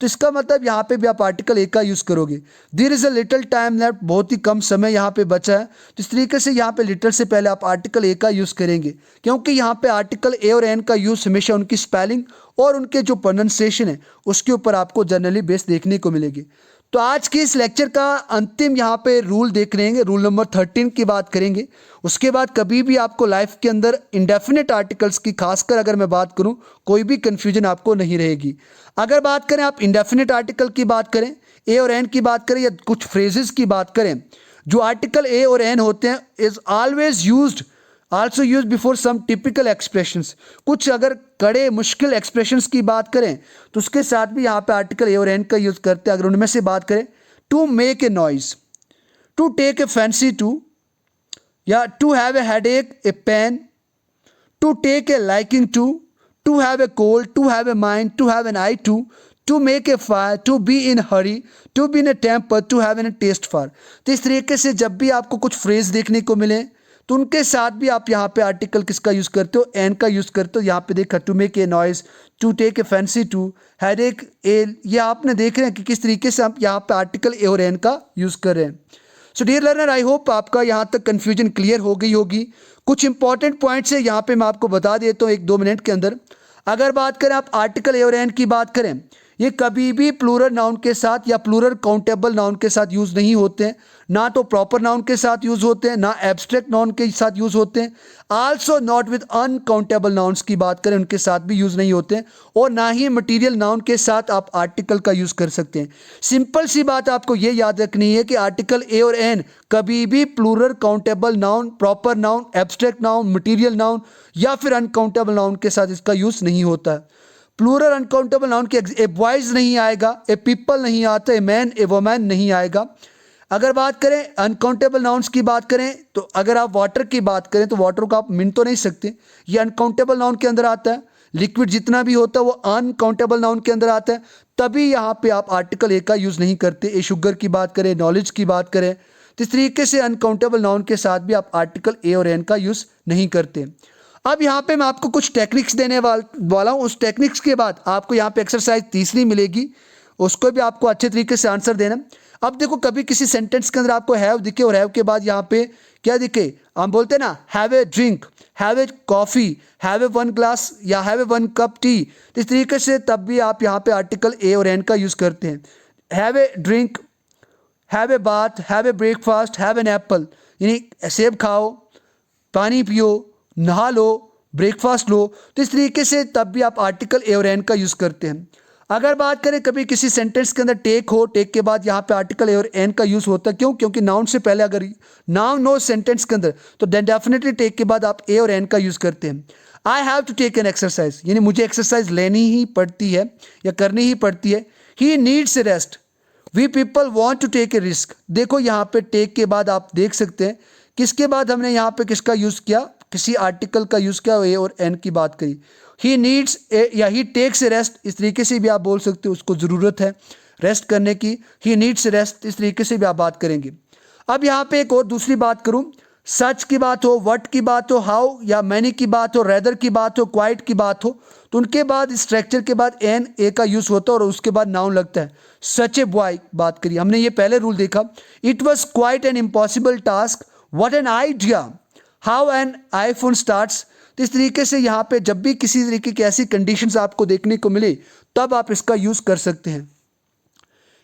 S1: तो इसका मतलब यहाँ पे भी आप आर्टिकल ए का यूज़ करोगे। There is a little time left, बहुत ही कम समय यहाँ पे बचा है, तो इस तरीके से यहाँ पे लिटिल से पहले आप आर्टिकल ए का यूज़ करेंगे, क्योंकि यहाँ पे आर्टिकल ए और एन का यूज़ हमेशा उनकी स्पेलिंग और उनके जो प्रोनाउंसिएशन है उसके ऊपर आपको जनरली बेस देखने को मिलेगी। तो आज के इस लेक्चर का अंतिम यहाँ पे रूल देख लेंगे, रूल नंबर 13 की बात करेंगे। उसके बाद कभी भी आपको लाइफ के अंदर इंडेफिनिट आर्टिकल्स की, खासकर अगर मैं बात करूँ, कोई भी कन्फ्यूजन आपको नहीं रहेगी। अगर बात करें आप इंडेफिनिट आर्टिकल की बात करें, ए और एन की बात करें या कुछ फ्रेजेस की बात करें, जो आर्टिकल ए और एन होते हैं is always used also use before some typical expressions. कुछ अगर कड़े मुश्किल एक्सप्रेशंस की बात करें तो उसके साथ भी यहाँ पे आर्टिकल ए और एन का यूज़ करते हैं। अगर उनमें से बात करें, to make a noise, to take a fancy to, या to have a headache, a pain, to take a liking to have a cold, to have a mind, to have an eye to make a fire, to be in hurry, to be in a temper, to have an taste for. तो इस तरीके से जब भी आपको कुछ phrase देखने को मिले तो उनके साथ भी आप यहाँ पे आर्टिकल किसका यूज़ करते हो, एन का यूज़ करते हो। यहाँ पे देखा, to make a noise, to take a fancy to, headache a, ये आपने देख रहे हैं कि किस तरीके से आप यहाँ पे आर्टिकल ए और एन का यूज़ कर रहे हैं। So dear learner, I hope आपका यहाँ तक कन्फ्यूजन क्लियर हो गई होगी। कुछ इंपॉर्टेंट पॉइंट्स है यहाँ पे मैं आपको बता देता हूँ 1-2 मिनट के अंदर। अगर बात करें आप आर्टिकल ए और एन की बात करें, ये कभी भी प्लूरल नाउन के साथ या प्लूरल काउंटेबल नाउन के साथ यूज़ नहीं होते हैं, ना तो प्रॉपर नाउन के साथ यूज़ होते हैं, ना एब्स्ट्रैक्ट नाउन के साथ यूज़ होते हैं। Also not with uncountable nouns की बात करें, उनके साथ भी यूज़ नहीं होते हैं, और ना ही मटीरियल नाउन के साथ आप आर्टिकल का यूज़ कर सकते हैं। सिंपल सी बात आपको ये याद रखनी है कि आर्टिकल ए और एन कभी भी plural countable noun, proper noun, abstract noun, material noun या फिर अनकाउंटेबल नाउन के साथ इसका यूज़ नहीं होता है। प्लूरल अनकाउंटेबल नाउन के ए बॉयज़ नहीं आएगा, ए पीपल नहीं आता, ए मैन, ए वोमैन नहीं आएगा। अगर बात करें अनकाउंटेबल नाउन्स की बात करें, तो अगर आप वाटर की बात करें तो वाटर को आप मिन तो नहीं सकते, ये अनकाउंटेबल नाउन के अंदर आता है। लिक्विड जितना भी होता है वो अनकाउंटेबल नाउन के अंदर आता है, तभी यहाँ पे आप आर्टिकल ए का यूज़ नहीं करते। ए शुगर की बात करें, नॉलेज की बात करें, तो इस तरीके से अनकाउंटेबल नाउन के साथ भी आप आर्टिकल ए और एन का यूज़ नहीं करते। अब यहाँ पे मैं आपको कुछ टेक्निक्स देने वाला हूँ। उस टेक्निक्स के बाद आपको यहाँ पे एक्सरसाइज तीसरी मिलेगी, उसको भी आपको अच्छे तरीके से आंसर देना। अब देखो, कभी किसी सेंटेंस के अंदर आपको हैव दिखे और हैव के बाद यहाँ पे क्या दिखे, हम बोलते हैं ना have a drink, have a coffee, have a 1 glass या हैव ए 1 कप टी, तो इस तरीके से तब भी आप यहाँ पे आर्टिकल ए और एन का यूज़ करते हैं। Have a drink, have a bath, have a breakfast, have an apple, यानी सेब खाओ, पानी पियो, नहा लो, ब्रेकफास्ट लो, तो इस तरीके से तब भी आप आर्टिकल ए और एन का यूज़ करते हैं। अगर बात करें कभी किसी सेंटेंस के अंदर टेक हो, टेक के बाद यहाँ पे आर्टिकल ए और एन का यूज़ होता है, क्यों? क्योंकि नाउन से पहले अगर नाउन हो सेंटेंस के अंदर तो देन डेफिनेटली टेक के बाद आप ए और एन का यूज़ करते हैं। I have to take an exercise, यानी मुझे एक्सरसाइज लेनी ही पड़ती है या करनी ही पड़ती है। He needs rest, we people want to take a risk. देखो यहाँ पे टेक के बाद आप देख सकते हैं किसके बाद हमने यहाँ पे किसका यूज़ किया, किसी आर्टिकल का यूज़ किया, ए और एन की बात करी। ही नीड्स या ही टेक्स ए रेस्ट, इस तरीके से भी आप बोल सकते हो, उसको ज़रूरत है रेस्ट करने की। ही नीड्स रेस्ट, इस तरीके से भी आप बात करेंगे। अब यहाँ पे एक और दूसरी बात करूँ, सच की बात हो, वट की बात हो, हाउ या मैनी की बात हो, रेदर की बात हो, क्वाइट की बात हो, तो उनके बाद स्ट्रक्चर के बाद एन ए का यूज़ होता है और उसके बाद नाउन लगता है। सच ए बॉय बात करिए, हमने ये पहले रूल देखा। It was quite an impossible task, what an idea, how an iPhone starts. तो इस तरीके से यहाँ पे जब भी किसी तरीके की ऐसी कंडीशंस आपको देखने को मिले तब आप इसका यूज़ कर सकते हैं।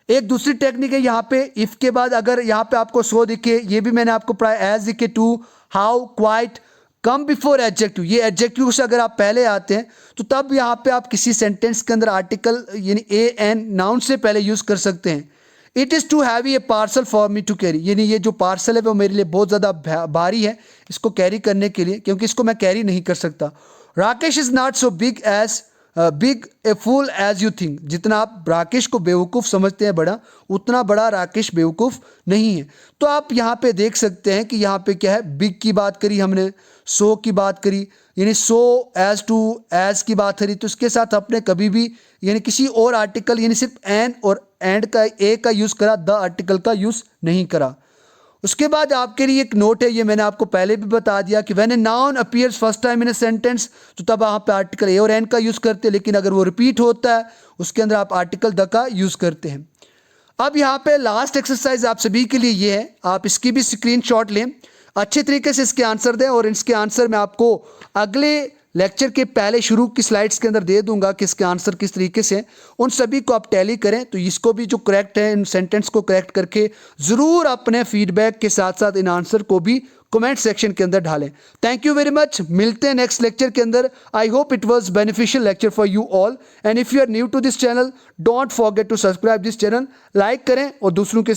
S1: एक दूसरी टेक्निक है यहाँ पे, इफ़ के बाद अगर यहाँ पे आपको सो दिखे, ये भी मैंने आपको पढ़ाया, एज दिखे, too, how, quite, come before adjective, ये एडजेक्टिव से अगर आप पहले आते हैं तो तब यहाँ पे आप किसी सेंटेंस के अंदर आर्टिकल यानी ए एन नाउन से पहले यूज़ कर सकते हैं। It is too heavy a parcel for me to carry, यानी ये जो पार्सल है वो मेरे लिए बहुत ज़्यादा भारी है इसको कैरी करने के लिए, क्योंकि इसको मैं कैरी नहीं कर सकता। Rakesh is not so big a fool as you think, जितना आप राकेश को बेवकूफ़ समझते हैं बड़ा, उतना बड़ा राकेश बेवकूफ़ नहीं है। तो आप यहाँ पे देख सकते हैं कि यहाँ पे क्या है, बिग की बात करी हमने, सो की बात करी, यानी सो एज टू एज की बात करी, तो इसके साथ आपने कभी भी यानी किसी और आर्टिकल यानी सिर्फ एन और एंड का ए का यूज़ करा, द आर्टिकल का यूज़ नहीं करा। उसके बाद आपके लिए एक नोट है, ये मैंने आपको पहले भी बता दिया कि when a noun appears first time in a sentence, तो तब आप आर्टिकल ए और एन का यूज़ करते हैं, लेकिन अगर वो रिपीट होता है उसके अंदर आप आर्टिकल द का यूज़ करते हैं। अब यहाँ पे लास्ट एक्सरसाइज आप सभी के लिए ये है, आप इसकी भी स्क्रीनशॉट लें, अच्छे तरीके से इसके आंसर दें, और इसके आंसर मैं आपको अगले लेक्चर के पहले शुरू की स्लाइड्स के अंदर दे दूंगा कि इसके आंसर किस तरीके से, उन सभी को आप टैली करें। तो इसको भी जो करेक्ट है, इन सेंटेंस को करेक्ट करके ज़रूर अपने फीडबैक के साथ साथ इन आंसर को भी कमेंट सेक्शन के अंदर ढालें। थैंक यू वेरी मच, मिलते हैं नेक्स्ट लेक्चर के अंदर। I hope it was beneficial lecture for you all, and if you are new to this channel don't forget to subscribe this channel, like करें और दूसरों के